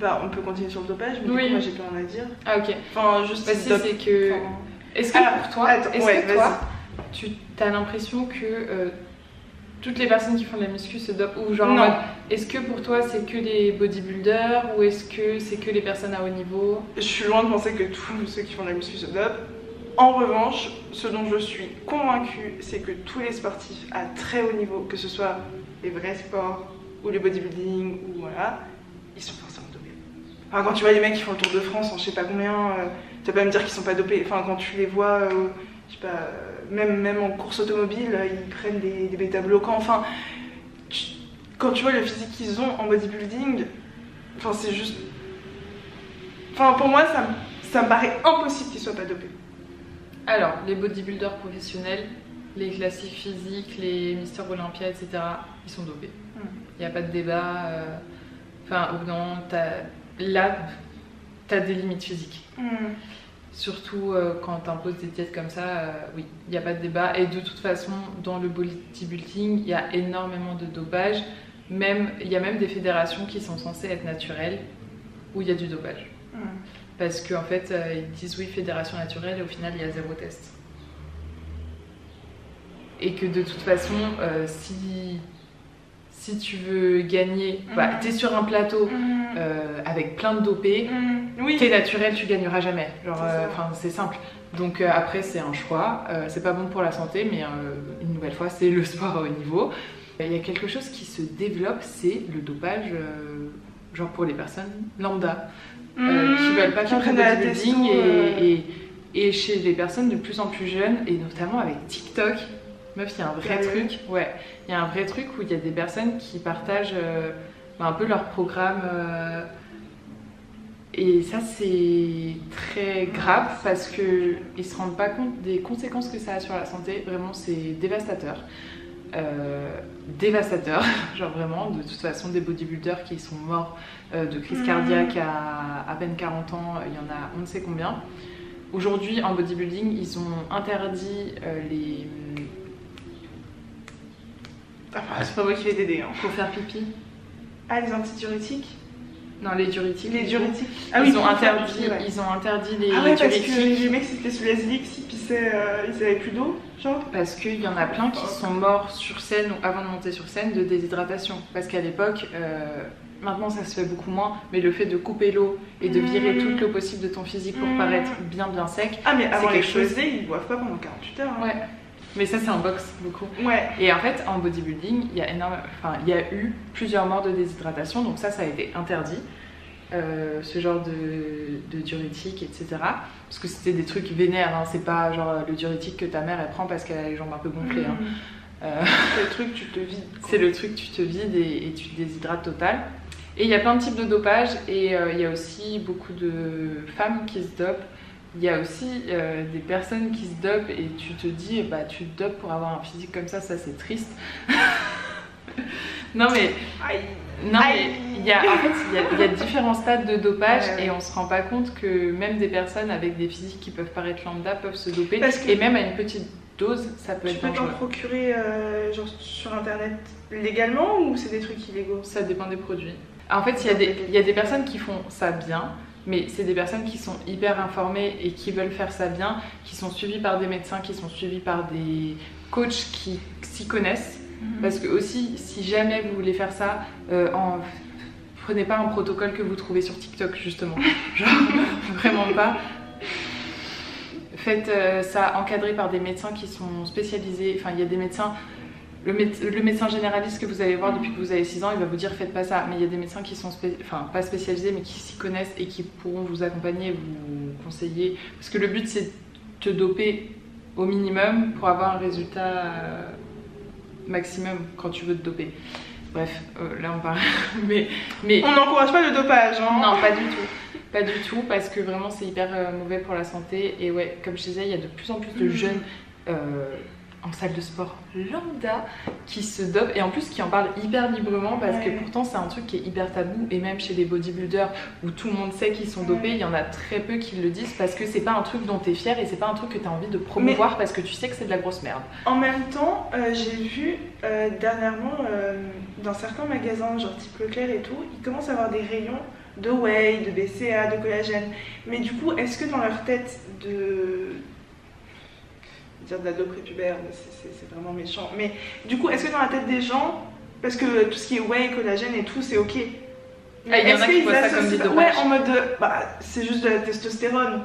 On peut continuer sur le dopage, mais du coup, moi j'ai plein à dire. Ah ok. Enfin, juste c'est que... Est-ce que pour toi, tu as l'impression que toutes les personnes qui font de la muscu se dopent? Ou genre, non. Est-ce que pour toi c'est que les bodybuilders ou est-ce que c'est que les personnes à haut niveau? Je suis loin de penser que tous ceux qui font de la muscu se dopent. En revanche, ce dont je suis convaincue, c'est que tous les sportifs à très haut niveau, que ce soit les vrais sports ou le bodybuilding ou voilà, ils sont forcément dopés. Enfin, quand tu vois les mecs qui font le Tour de France en je sais pas combien, tu vas pas me dire qu'ils sont pas dopés. Enfin, quand tu les vois, je sais pas, même en course automobile, ils prennent des bêta-bloquants. Enfin, quand tu vois le physique qu'ils ont en bodybuilding, enfin, c'est juste. Enfin, pour moi, ça me paraît impossible qu'ils soient pas dopés. Alors, les bodybuilders professionnels, les classiques physiques, les Mister Olympia, etc., ils sont dopés. Il n'y a pas de débat. Enfin, au bout d'un moment, t'as des limites physiques. Surtout quand t'imposes des diètes comme ça, oui, il n'y a pas de débat. Et de toute façon, dans le bodybuilding, il y a énormément de dopage. Il y a même des fédérations qui sont censées être naturelles, où il y a du dopage. Parce qu'en fait, ils disent oui, fédération naturelle, et au final, il y a 0 test. Et que de toute façon, si tu veux gagner, t'es sur un plateau avec plein de dopés, t'es naturel, tu gagneras jamais. C'est simple. Donc après, c'est un choix. C'est pas bon pour la santé, mais une nouvelle fois, c'est le sport à haut niveau. Il y a quelque chose qui se développe, c'est le dopage, genre pour les personnes lambda. Qui veulent pas faire de bodybuilding et chez les personnes de plus en plus jeunes et notamment avec TikTok, meuf, il y a un vrai truc, il y a un vrai truc où il y a des personnes qui partagent un peu leur programme et ça c'est très grave parce que ils se rendent pas compte des conséquences que ça a sur la santé. Vraiment, c'est dévastateur. Genre vraiment, de toute façon, des bodybuilders qui sont morts de crise cardiaque à peine 40 ans, il y en a on ne sait combien. Aujourd'hui, en bodybuilding, ils ont interdit les... c'est pas moi qui vais t'aider. Pour faire pipi. Ah, les antidiurétiques? Non, les diurétiques. Les diurétiques. Ils ont interdit les diurétiques. Parce que les mecs c'était sous l'Aslix, ils avaient plus d'eau, genre. Parce qu'il y en a plein qui sont morts sur scène ou avant de monter sur scène de déshydratation. Parce qu'à l'époque, maintenant ça se fait beaucoup moins, mais le fait de couper l'eau et de virer toute l'eau possible de ton physique pour paraître bien sec. Ah, mais avant l'exposer, ils boivent pas pendant 48 heures. Ouais. Mais ça c'est en boxe beaucoup. Ouais. Et en fait en bodybuilding il y a eu plusieurs morts de déshydratation, donc ça a été interdit, ce genre de diurétique, etc. Parce que c'était des trucs vénères, hein. C'est pas genre le diurétique que ta mère elle prend parce qu'elle a les jambes un peu gonflées. C'est le truc tu te vides. C'est le truc tu te vides et tu te déshydrates total. Et il y a plein de types de dopage et il y a aussi beaucoup de femmes qui se dopent il y a aussi des personnes qui se dopent et tu te dis, bah tu te dopes pour avoir un physique comme ça c'est triste. Non mais, non, mais il y a différents stades de dopage et on se rend pas compte que même des personnes avec des physiques qui peuvent paraître lambda peuvent se doper et même à une petite dose ça peut être dangereux. Tu peux t'en procurer genre sur internet légalement ou c'est des trucs illégaux? Ça dépend des produits. En fait il y a des personnes qui font ça bien, mais c'est des personnes qui sont hyper informées et qui veulent faire ça bien, qui sont suivies par des médecins, qui sont suivies par des coachs qui s'y connaissent. Parce que aussi, si jamais vous voulez faire ça, prenez pas un protocole que vous trouvez sur TikTok justement. Genre, vraiment pas. Faites ça encadré par des médecins qui sont spécialisés. Enfin, il y a des médecins. Le médecin généraliste que vous allez voir depuis que vous avez 6 ans, il va vous dire faites pas ça. Mais il y a des médecins qui sont pas spécialisés, mais qui s'y connaissent et qui pourront vous accompagner, vous conseiller. Parce que le but, c'est de te doper au minimum pour avoir un résultat maximum quand tu veux te doper. Bref, là on parle. mais on n'encourage pas le dopage, hein. Non, pas du tout. Pas du tout, parce que vraiment c'est hyper mauvais pour la santé. Et ouais, comme je disais, il y a de plus en plus de jeunes en salle de sport lambda qui se dopent et en plus qui en parlent hyper librement parce que pourtant c'est un truc qui est hyper tabou et même chez les bodybuilders où tout le monde sait qu'ils sont dopés, il y en a très peu qui le disent parce que c'est pas un truc dont t'es fier et c'est pas un truc que t'as envie de promouvoir parce que tu sais que c'est de la grosse merde. En même temps, j'ai vu dernièrement dans certains magasins genre type Leclerc et tout, ils commencent à avoir des rayons de whey, de BCA, de collagène. Mais du coup, est-ce que dans leur tête dire de la dope prépubère, c'est vraiment méchant. Mais du coup, est-ce que dans la tête des gens, parce que tout ce qui est whey, collagène et tout, c'est ok. Mais il y en a qui voient ça comme du dopage. Ouais, en mode, bah, c'est juste de la testostérone.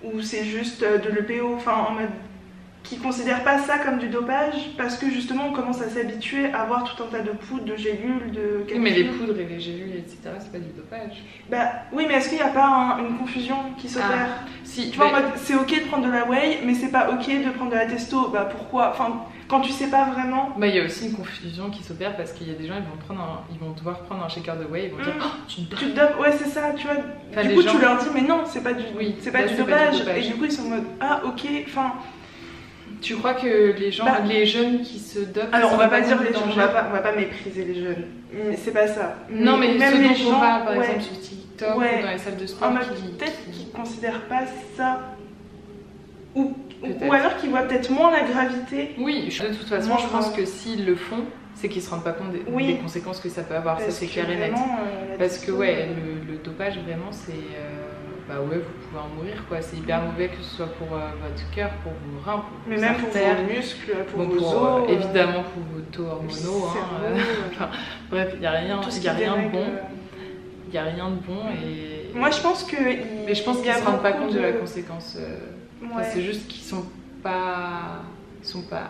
Ou c'est juste de l'EPO, enfin en mode, qui considèrent pas ça comme du dopage, parce que justement on commence à s'habituer à voir tout un tas de poudres, de gélules, de... Oui, mais les poudres et les gélules, etc., c'est pas du dopage. Bah oui, mais est-ce qu'il n'y a pas une confusion qui s'opère? Si, tu vois, en mode, c'est ok de prendre de la whey, mais c'est pas ok de prendre de la testo. Bah pourquoi? Enfin, quand tu sais pas vraiment... Bah il y a aussi une confusion qui s'opère parce qu'il y a des gens, ils vont devoir prendre un shaker de whey, ils vont dire oh, tu te dopes. Ouais, c'est ça, tu vois. Enfin, du coup, tu leur dis, mais non, c'est pas du dopage. Et du coup, ils sont en mode, ah ok, enfin... Tu crois que les gens, les jeunes qui se dopent... Alors on va pas dire les jeunes, on va pas mépriser les jeunes, mais c'est pas ça. Non mais même ceux les dont gens, on parle par exemple sur TikTok ou dans les salles de sport peut-être qu'ils considèrent pas ça, ou alors qu'ils voient peut-être moins la gravité. Oui, de toute façon je pense que s'ils le font, c'est qu'ils se rendent pas compte des conséquences que ça peut avoir, ça c'est clair et net. Parce que ouais, le dopage vraiment c'est... bah ouais, vous pouvez en mourir quoi, c'est hyper mauvais que ce soit pour votre cœur, pour vos reins, pour vos artères, pour vos muscles, pour vos os, évidemment pour vos taux hormonaux, enfin, bref, il n'y a rien de bon. Il n'y a rien de bon et... Moi je pense que... Mais je pense qu'ils ne se rendent pas compte de la conséquence. Enfin, c'est juste qu'ils sont pas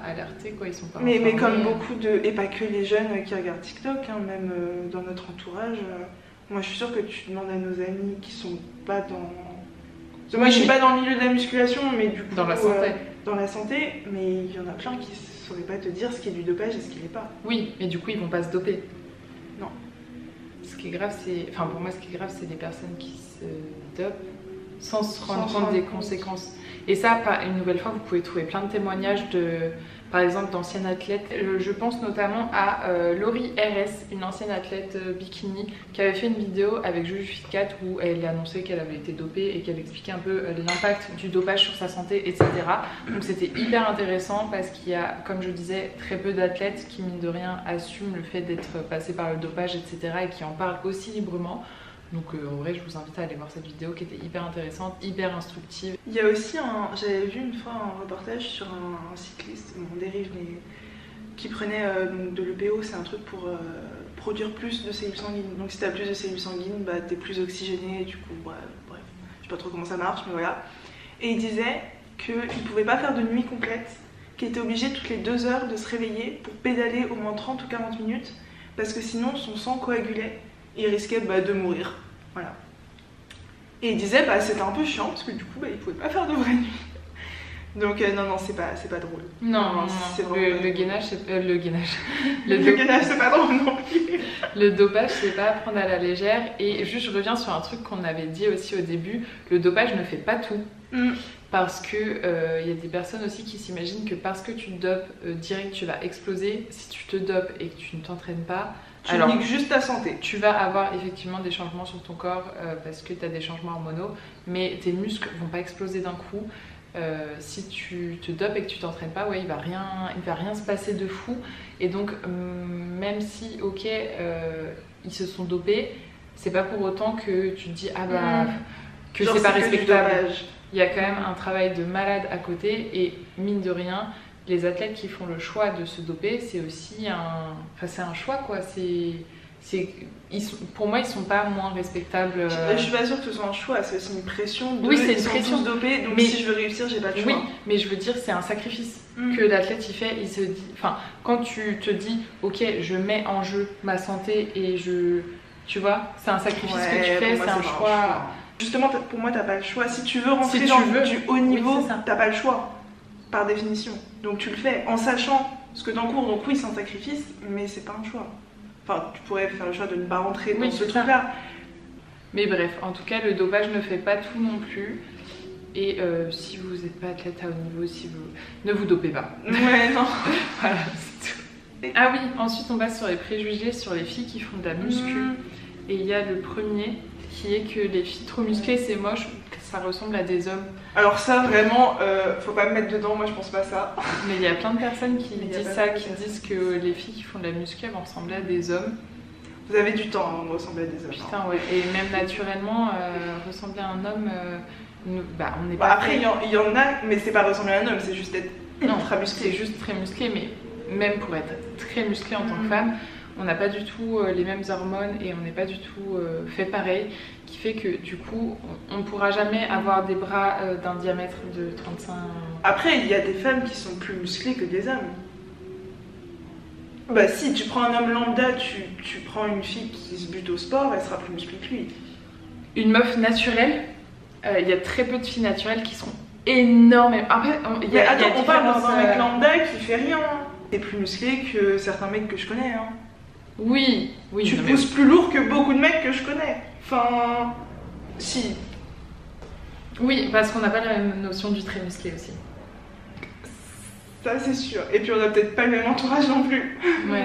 alertés quoi, ils sont pas mais comme beaucoup de... Et pas que les jeunes qui regardent TikTok, hein, même dans notre entourage... Moi, je suis sûre que tu demandes à nos amis qui sont pas dans... Moi, je suis pas dans le milieu de la musculation, mais du coup... Dans la santé. Dans la santé, mais il y en a plein qui sauraient pas te dire ce qui est du dopage et ce qui l'est pas. Oui, mais du coup, ils vont pas se doper. Non. Ce qui est grave, c'est... Enfin, pour moi, ce qui est grave, c'est les personnes qui se dopent sans se rendre compte des conséquences. Et ça, une nouvelle fois, vous pouvez trouver plein de témoignages de... Par exemple d'anciennes athlètes, je pense notamment à Laurie RS, une ancienne athlète bikini qui avait fait une vidéo avec Juju Fitcat où elle annonçait qu'elle avait été dopée et qu'elle expliquait un peu l'impact du dopage sur sa santé, etc. Donc c'était hyper intéressant parce qu'il y a, comme je disais, très peu d'athlètes qui mine de rien assument le fait d'être passés par le dopage, etc. et qui en parlent aussi librement. Donc en vrai je vous invite à aller voir cette vidéo qui était hyper intéressante, hyper instructive. Il y a aussi j'avais vu une fois un reportage sur un cycliste, on dérive mais qui prenait donc de l'EPO, c'est un truc pour produire plus de cellules sanguines. Donc si t'as plus de cellules sanguines, bah t'es plus oxygéné, du coup bref, je sais pas trop comment ça marche mais voilà. Et il disait qu'il pouvait pas faire de nuit complète, qu'il était obligé toutes les 2 heures de se réveiller pour pédaler au moins 30 ou 40 minutes parce que sinon son sang coagulait. Il risquait de mourir, voilà. Et il disait c'était un peu chiant parce que du coup il pouvait pas faire de vraie nuit. Donc non c'est pas drôle. Non, c'est le gainage le gainage c'est pas drôle non plus. Le dopage c'est pas à prendre à la légère et juste je reviens sur un truc qu'on avait dit aussi au début, le dopage ne fait pas tout. Parce que y a des personnes aussi qui s'imaginent que parce que tu te dopes direct tu vas exploser. Si tu te dopes et que tu ne t'entraînes pas, tu niques juste ta santé. Tu vas avoir effectivement des changements sur ton corps parce que tu as des changements hormonaux, mais tes muscles vont pas exploser d'un coup. Si tu te dopes et que tu t'entraînes pas, ouais, il va rien se passer de fou. Et donc même si ok ils se sont dopés, c'est pas pour autant que tu te dis ah bah que c'est pas respectable. Il y a quand même un travail de malade à côté et mine de rien, les athlètes qui font le choix de se doper, c'est aussi c'est un choix quoi. Pour moi, ils sont pas moins respectables. Je suis pas sûre que ce soit un choix, c'est aussi une pression. Oui, c'est une pression. Dopés, donc si je veux réussir, j'ai pas de choix. Oui, mais je veux dire, c'est un sacrifice que l'athlète il fait. Il se dit, quand tu te dis, ok, je mets en jeu ma santé et tu vois, c'est un sacrifice que tu fais, c'est un choix. Justement, pour moi, t'as pas le choix. Si tu veux rentrer dans du haut niveau, t'as pas le choix, par définition. Donc tu le fais en sachant ce que t'encours. Donc oui, c'est un sacrifice, mais c'est pas un choix. Enfin, tu pourrais faire le choix de ne pas rentrer dans ce truc-là. Mais bref, en tout cas, le dopage ne fait pas tout non plus. Et si vous n'êtes pas athlète à haut niveau, ne vous dopez pas. Ouais, non. Voilà, c'est tout. Ah oui, ensuite on passe sur les préjugés sur les filles qui font de la muscu. Et il y a le premier qui est que les filles trop musclées, c'est moche, ça ressemble à des hommes. Alors ça, vraiment, faut pas me mettre dedans, moi je pense pas ça. Mais il y a plein de personnes qui disent ça, qui disent que les filles qui font de la muscu, elles vont ressembler à des hommes. Vous avez du temps avant de ressembler à des hommes. Putain, ouais. Et même naturellement, ressembler à un homme, on n'est pas... Après, il y en a, mais c'est pas ressembler à un homme, c'est juste être ultra musclé. C'est juste très musclé, mais même pour être très musclé en tant que femme, on n'a pas du tout les mêmes hormones et on n'est pas du tout fait pareil, qui fait que du coup on ne pourra jamais avoir des bras d'un diamètre de 35... Après il y a des femmes qui sont plus musclées que des hommes. Bah si tu prends un homme lambda, tu prends une fille qui se bute au sport, elle sera plus musclée que lui. Une meuf naturelle, il y a très peu de filles naturelles qui sont énormes. Après, on parle d'un mec lambda qui fait rien. T'es plus musclé que certains mecs que je connais. Hein. Oui. Tu pousses plus lourd que beaucoup de mecs que je connais. Enfin, si. Oui, parce qu'on n'a pas la même notion du très musclé aussi. Ça c'est sûr. Et puis on a peut-être pas le même entourage non plus. Ouais.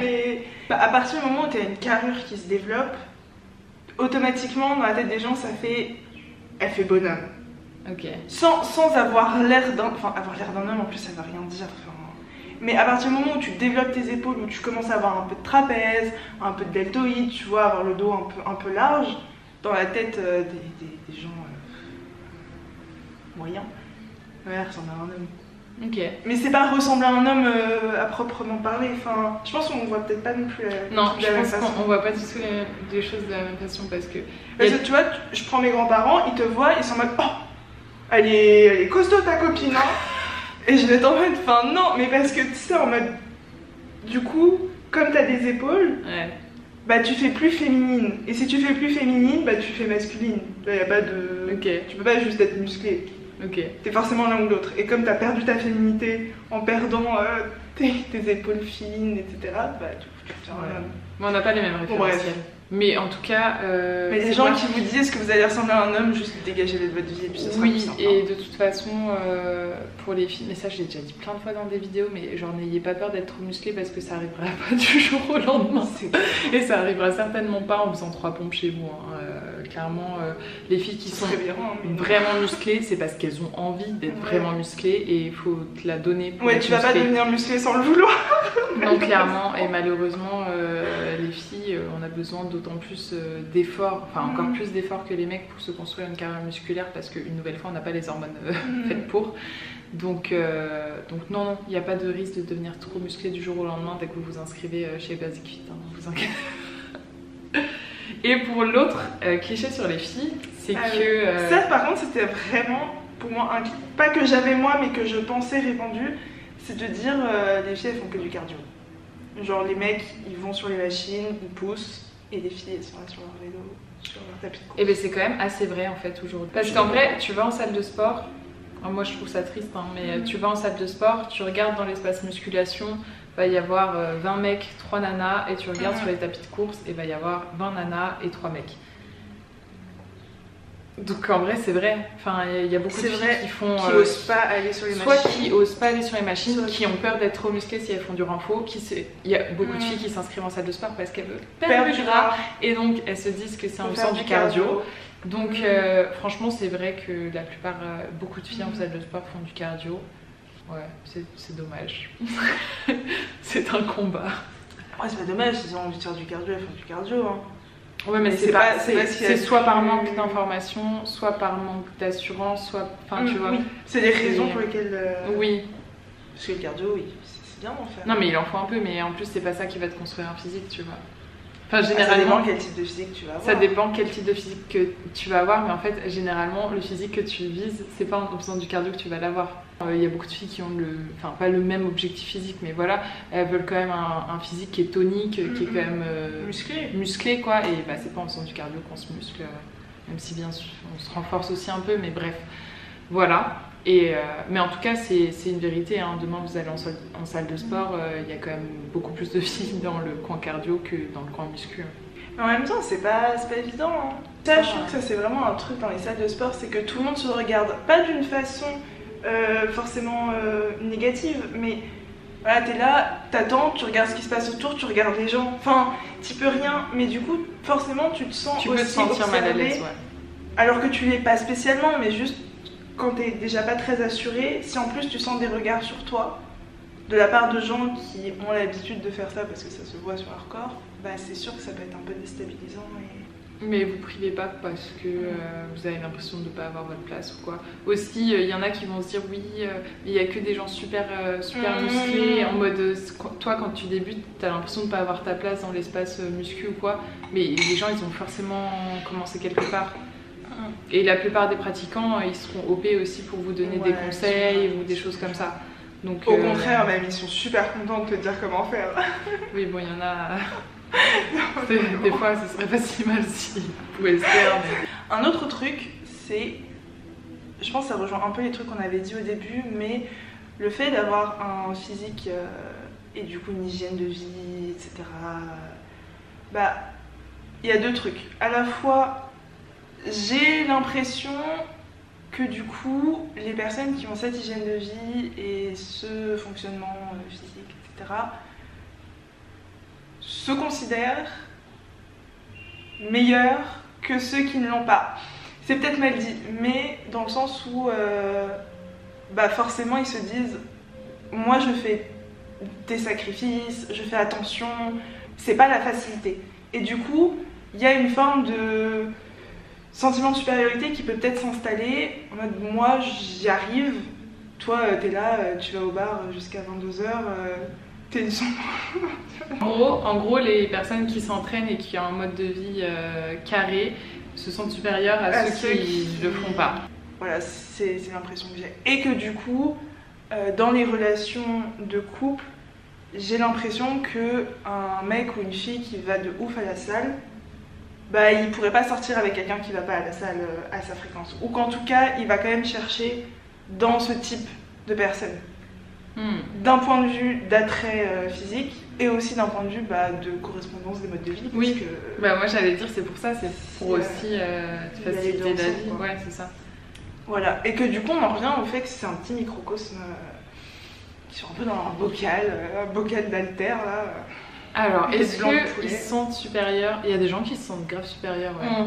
Mais à partir du moment où tu as une carrure qui se développe, automatiquement dans la tête des gens ça fait... Elle fait bonhomme. Ok. Sans avoir l'air d'un... Enfin, avoir l'air d'un homme en plus ça veut rien dire. Mais à partir du moment où tu développes tes épaules, où tu commences à avoir un peu de trapèze, un peu de deltoïde, tu vois, avoir le dos un peu large, dans la tête des gens moyens, ouais, elle ressemble à un homme. Ok. Mais c'est pas ressembler à un homme à proprement parler, enfin, je pense qu'on voit peut-être pas non plus je pense qu'on voit pas du tout les choses de la même façon parce que... Parce que tu vois, je prends mes grands-parents, ils te voient, ils sont en mode « Oh, elle est costaud ta copine, hein !» Et je vais être en mode, enfin non, mais parce que tu sais, en mode, du coup, comme t'as des épaules, bah tu fais plus féminine. Et si tu fais plus féminine, bah tu fais masculine. Là, y a pas de... Tu peux pas juste être musclé. T'es forcément l'un ou l'autre. Et comme t'as perdu ta féminité en perdant tes épaules fines, etc., bah tu te fais un homme. Mais on n'a pas les mêmes référentiels. Mais en tout cas... mais les gens qui vous disent est-ce que vous allez ressembler à un homme, juste dégagez-les de votre vie et puis ça sera plus simple. Et de toute façon, pour les filles, mais ça je l'ai déjà dit plein de fois dans des vidéos, mais genre n'ayez pas peur d'être trop musclé parce que ça arrivera pas du jour au lendemain. Et ça arrivera certainement pas en faisant 3 pompes chez vous. Hein. Clairement, les filles qui sont vraiment musclées, c'est parce qu'elles ont envie d'être vraiment musclées et il faut te la donner pour tu vas pas devenir musclée sans le vouloir. Non, clairement, et malheureusement, les filles, on a besoin d'autant plus d'efforts, enfin encore plus d'efforts que les mecs pour se construire une carrière musculaire parce qu'une nouvelle fois, on n'a pas les hormones faites pour. Donc non, il n'y a pas de risque de devenir trop musclé du jour au lendemain dès que vous vous inscrivez chez Basic Fit, hein, vous inquiétez. Et pour l'autre cliché sur les filles, c'est que... Ça par contre c'était vraiment pour moi un cliché, pas que j'avais moi mais que je pensais répandu, c'est de dire les filles elles font que du cardio. Genre les mecs ils vont sur les machines, ils poussent et les filles elles sont là sur leur vélo, sur leur tapis de course. Et bien c'est quand même assez vrai en fait aujourd'hui. Parce qu'en vrai tu vas en salle de sport, alors, moi je trouve ça triste hein, mais tu vas en salle de sport, tu regardes dans l'espace musculation, va y avoir 20 mecs, 3 nanas et tu regardes sur les tapis de course et va y avoir 20 nanas et 3 mecs. Donc en vrai c'est vrai, enfin il y a beaucoup de filles qui font... qui osent pas aller sur les machines. Soit qui osent pas aller sur les machines, qui ont peur d'être trop musclées si elles font du renfort, il y a beaucoup de filles qui s'inscrivent en salle de sport parce qu'elles veulent perdre du gras et donc elles se disent que c'est en faisant du cardio. Donc franchement c'est vrai que la plupart, beaucoup de filles en salle de sport font du cardio. Ouais, c'est dommage. C'est un combat. Ouais, c'est pas dommage, ils ont envie de faire du cardio, elles font du cardio. Hein. Ouais, mais c'est soit par manque d'information, soit par manque d'assurance, soit. Enfin, tu vois. Oui, c'est des raisons pour lesquelles. Oui. Parce que le cardio, oui, c'est bien d'en faire. Non, mais il en faut un peu, mais en plus, c'est pas ça qui va te construire un physique, tu vois. Enfin, généralement. Ça dépend quel type de physique tu vas avoir. Ça dépend quel type de physique que tu vas avoir, mais en fait, généralement, le physique que tu vises, c'est pas en faisant du cardio que tu vas l'avoir. Il y a beaucoup de filles qui ont enfin pas le même objectif physique, mais voilà, elles veulent quand même un physique qui est tonique, qui est quand même musclé quoi, et bah, c'est pas en faisant du cardio qu'on se muscle, même si bien sûr on se renforce aussi un peu, mais bref, voilà. Mais en tout cas c'est une vérité, hein. Demain vous allez en salle de sport, il y a quand même beaucoup plus de filles dans le coin cardio que dans le coin muscu. Mais en même temps c'est pas évident, hein. Ça, je trouve que ça c'est vraiment un truc dans les salles de sport, c'est que tout le monde se regarde, pas d'une façon forcément négative, mais voilà, t'es là, t'attends, tu regardes ce qui se passe autour, tu regardes les gens, enfin, t'y peux rien, mais du coup, forcément, tu te sens peux te sentir mal à l'aise, ouais. Alors que tu l'es pas spécialement, mais juste quand t'es déjà pas très assuré, si en plus tu sens des regards sur toi, de la part de gens qui ont l'habitude de faire ça parce que ça se voit sur leur corps, bah c'est sûr que ça peut être un peu déstabilisant. Mais vous privez pas parce que vous avez l'impression de ne pas avoir votre place ou quoi. Aussi, il y en a qui vont se dire oui, il n'y a que des gens super musclés, en mode toi quand tu débutes, tu as l'impression de ne pas avoir ta place dans l'espace muscu ou quoi. Mais les gens ils ont forcément commencé quelque part. Et la plupart des pratiquants ils seront OP aussi pour vous donner des conseils ou des choses comme ça. Donc, au contraire, même ils sont super contents de te dire comment faire. Oui, bon, il y en a. Des fois, ce serait pas si mal si vous pouvez le faire. Mais... Un autre truc, c'est, je pense que ça rejoint un peu les trucs qu'on avait dit au début, mais le fait d'avoir un physique et du coup une hygiène de vie, etc. Bah, il y a deux trucs. À la fois, j'ai l'impression que du coup, les personnes qui ont cette hygiène de vie et ce fonctionnement physique, etc., se considèrent meilleurs que ceux qui ne l'ont pas. C'est peut-être mal dit, mais dans le sens où bah forcément ils se disent moi je fais des sacrifices, je fais attention, c'est pas la facilité. Et du coup, il y a une forme de sentiment de supériorité qui peut peut-être s'installer en mode moi j'y arrive, toi t'es là, tu vas au bar jusqu'à 22h, t'es une sombre. En gros, les personnes qui s'entraînent et qui ont un mode de vie carré se sentent supérieures à ceux qui ne le font pas. Voilà, c'est l'impression que j'ai. Et que du coup, dans les relations de couple, j'ai l'impression qu'un mec ou une fille qui va de ouf à la salle, bah, il pourrait pas sortir avec quelqu'un qui va pas à la salle à sa fréquence. Ou qu'en tout cas, il va quand même chercher dans ce type de personne. D'un point de vue d'attrait physique et aussi d'un point de vue de correspondance des modes de vie. Oui, que... bah moi j'allais dire c'est pour ça, c'est pour aussi te faciliter la vie. Ouais, c'est ça. Voilà, et que du coup on en revient au fait que c'est un petit microcosme qui sont un peu dans un bocal d'haltères là. Alors, est-ce qu'ils se sentent supérieurs? Il y a des gens qui se sentent grave supérieurs, ouais.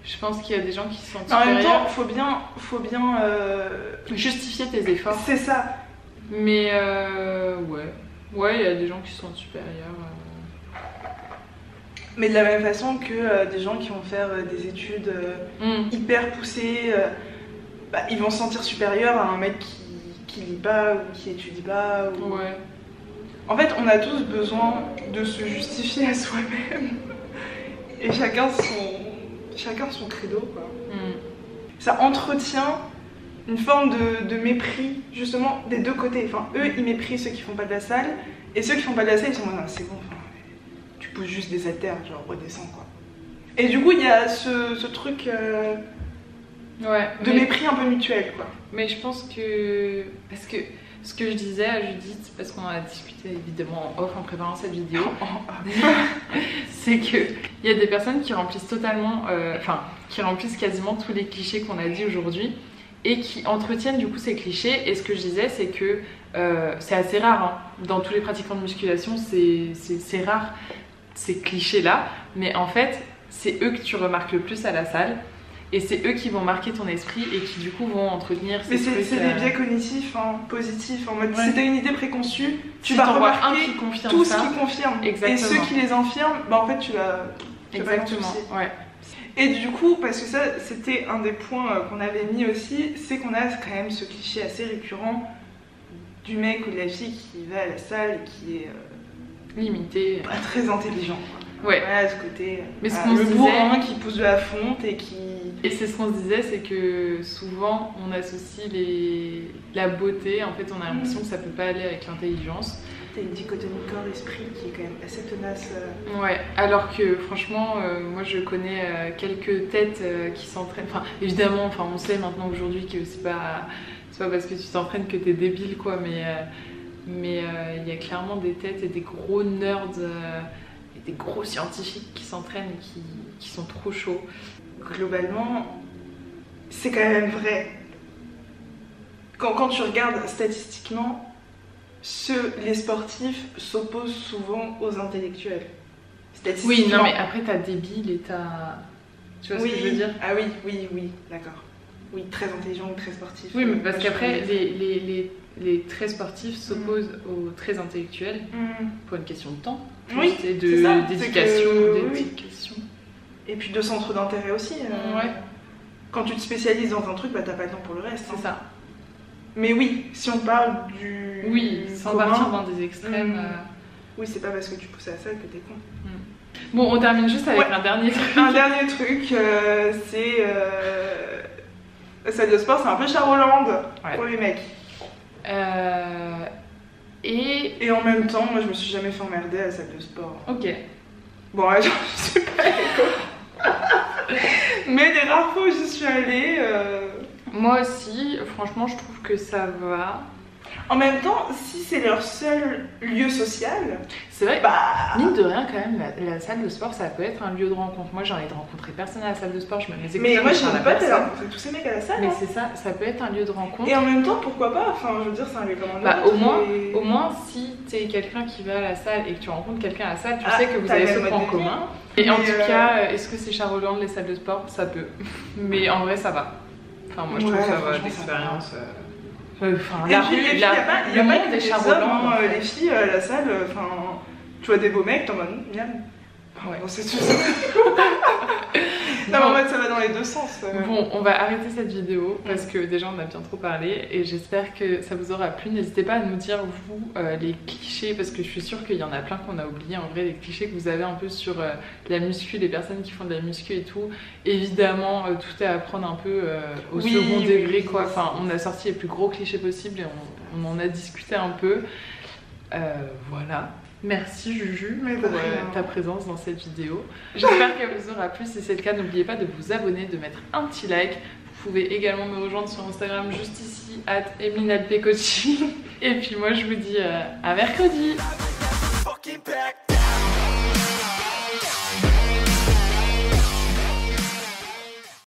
Je pense qu'il y a des gens qui se sentent supérieurs. En même temps, faut bien justifier tes efforts. C'est ça. Mais ouais, il y a des gens qui se sentent supérieurs. Mais de la même façon que des gens qui vont faire des études hyper poussées, ils vont se sentir supérieurs à un mec qui lit pas ou qui étudie pas. Ou... Ouais. En fait, on a tous besoin de se justifier à soi-même. Et chacun son credo, quoi. Ça entretient une forme de mépris, justement, des deux côtés. Enfin, eux, ils méprisent ceux qui font pas de la salle, et ceux qui font pas de la salle, ils sont en mode, c'est bon, enfin, tu pousses juste des haltères, genre, redescends, quoi. Et du coup, il y a ce truc Ouais. De mépris un peu mutuel, quoi. Mais je pense que... Parce que ce que je disais à Judith, parce qu'on en a discuté évidemment en off en préparant cette vidéo, c'est qu'il y a des personnes qui remplissent totalement... Enfin, qui remplissent quasiment tous les clichés qu'on a dit aujourd'hui et qui entretiennent du coup ces clichés. Et ce que je disais, c'est que c'est assez rare, hein. Dans tous les pratiquants de musculation, c'est rare ces clichés-là. Mais en fait, c'est eux que tu remarques le plus à la salle. Et c'est eux qui vont marquer ton esprit et qui du coup vont entretenir ces trucs. Mais c'est des biais cognitifs, hein, positifs. En mode, ouais. Si t'as une idée préconçue, tu si vas remarquer un qui confirme tout ça. ce qui confirme. Exactement. Et ceux qui les infirment, bah en fait tu vas... Exactement, ouais. Et du coup, parce que ça c'était un des points qu'on avait mis aussi, c'est qu'on a quand même ce cliché assez récurrent du mec ou de la fille qui va à la salle et qui est limité, pas très intelligent. Ouais. Voilà, ce côté mais ce qu'on le se bourrin disait... qui pousse de la fonte et qui... Et c'est ce qu'on se disait, c'est que souvent on associe la beauté, en fait on a l'impression que ça peut pas aller avec l'intelligence. T'as une dichotomie corps-esprit qui est quand même assez tenace. Ouais, alors que franchement, moi je connais quelques têtes qui s'entraînent. Enfin, évidemment, enfin, on sait maintenant aujourd'hui que c'est pas parce que tu t'entraînes que t'es débile, quoi, mais il y a clairement des têtes et des gros nerds et des gros scientifiques qui s'entraînent et qui sont trop chauds. Globalement, c'est quand même vrai. Quand tu regardes statistiquement, les sportifs s'opposent souvent aux intellectuels. Oui, non, mais après t'as débile et t'as... Tu vois ce que je veux dire? Ah oui, d'accord. Oui, très intelligent ou très sportif. Oui, mais parce qu'après, les très sportifs s'opposent aux très intellectuels pour une question de temps. Oui, et de d'éducation. Et puis de centre d'intérêt aussi. Ouais. Quand tu te spécialises dans un truc, bah t'as pas le temps pour le reste. C'est ça. Mais oui, si on parle du... Oui, sans partir dans des extrêmes... Oui, c'est pas parce que tu pousses à ça que t'es con. Bon, on termine juste avec un dernier truc. Un dernier truc, c'est... La salle de sport, c'est un peu Charoland pour les mecs. Et en même temps, moi je me suis jamais fait emmerder à la salle de sport. Ok. Bon, je sais pas mais les rares fois où j'y suis allée... Moi aussi, franchement, je trouve que ça va. En même temps, si c'est leur seul lieu social... C'est vrai, bah... mine de rien, quand même, la salle de sport, ça peut être un lieu de rencontre. Moi, j'en ai rencontré personne à la salle de sport, je me les écoute. Mais moi, j'ai une pote, elle a rencontré tous ces mecs à la salle. Mais c'est ça, ça peut être un lieu de rencontre. Et en même temps, pourquoi pas? Enfin, je veux dire, c'est un lieu comme un autre. Et... Au moins, si t'es quelqu'un qui va à la salle et que tu rencontres quelqu'un à la salle, tu sais que vous avez ce point en commun. Et en tout cas, est-ce que c'est Charoland, les salles de sport? Ça peut. Mais en vrai, ça va. Enfin, moi, je trouve que ça va d'expérience. Enfin, la rue, il y a pas des Charoland. Les filles à la salle, enfin, tu vois des beaux mecs, t'es en mode, miam. Ouais. Bon, c'est tout ça. Non, mais en fait, ça va dans les deux sens. Bon, on va arrêter cette vidéo parce que déjà on a bien trop parlé et j'espère que ça vous aura plu. N'hésitez pas à nous dire, vous, les clichés, parce que je suis sûre qu'il y en a plein qu'on a oublié. En vrai, les clichés que vous avez un peu sur la muscu, les personnes qui font de la muscu et tout. Évidemment, tout est à prendre un peu au second degré, quoi. Enfin, on a sorti les plus gros clichés possibles et on en a discuté un peu. Voilà. Merci Juju pour ta présence dans cette vidéo. J'espère qu'elle vous aura plu. Si c'est le cas, n'oubliez pas de vous abonner, de mettre un petit like. Vous pouvez également me rejoindre sur Instagram juste ici, @EmelineAlpecoaching. Et puis moi je vous dis à mercredi.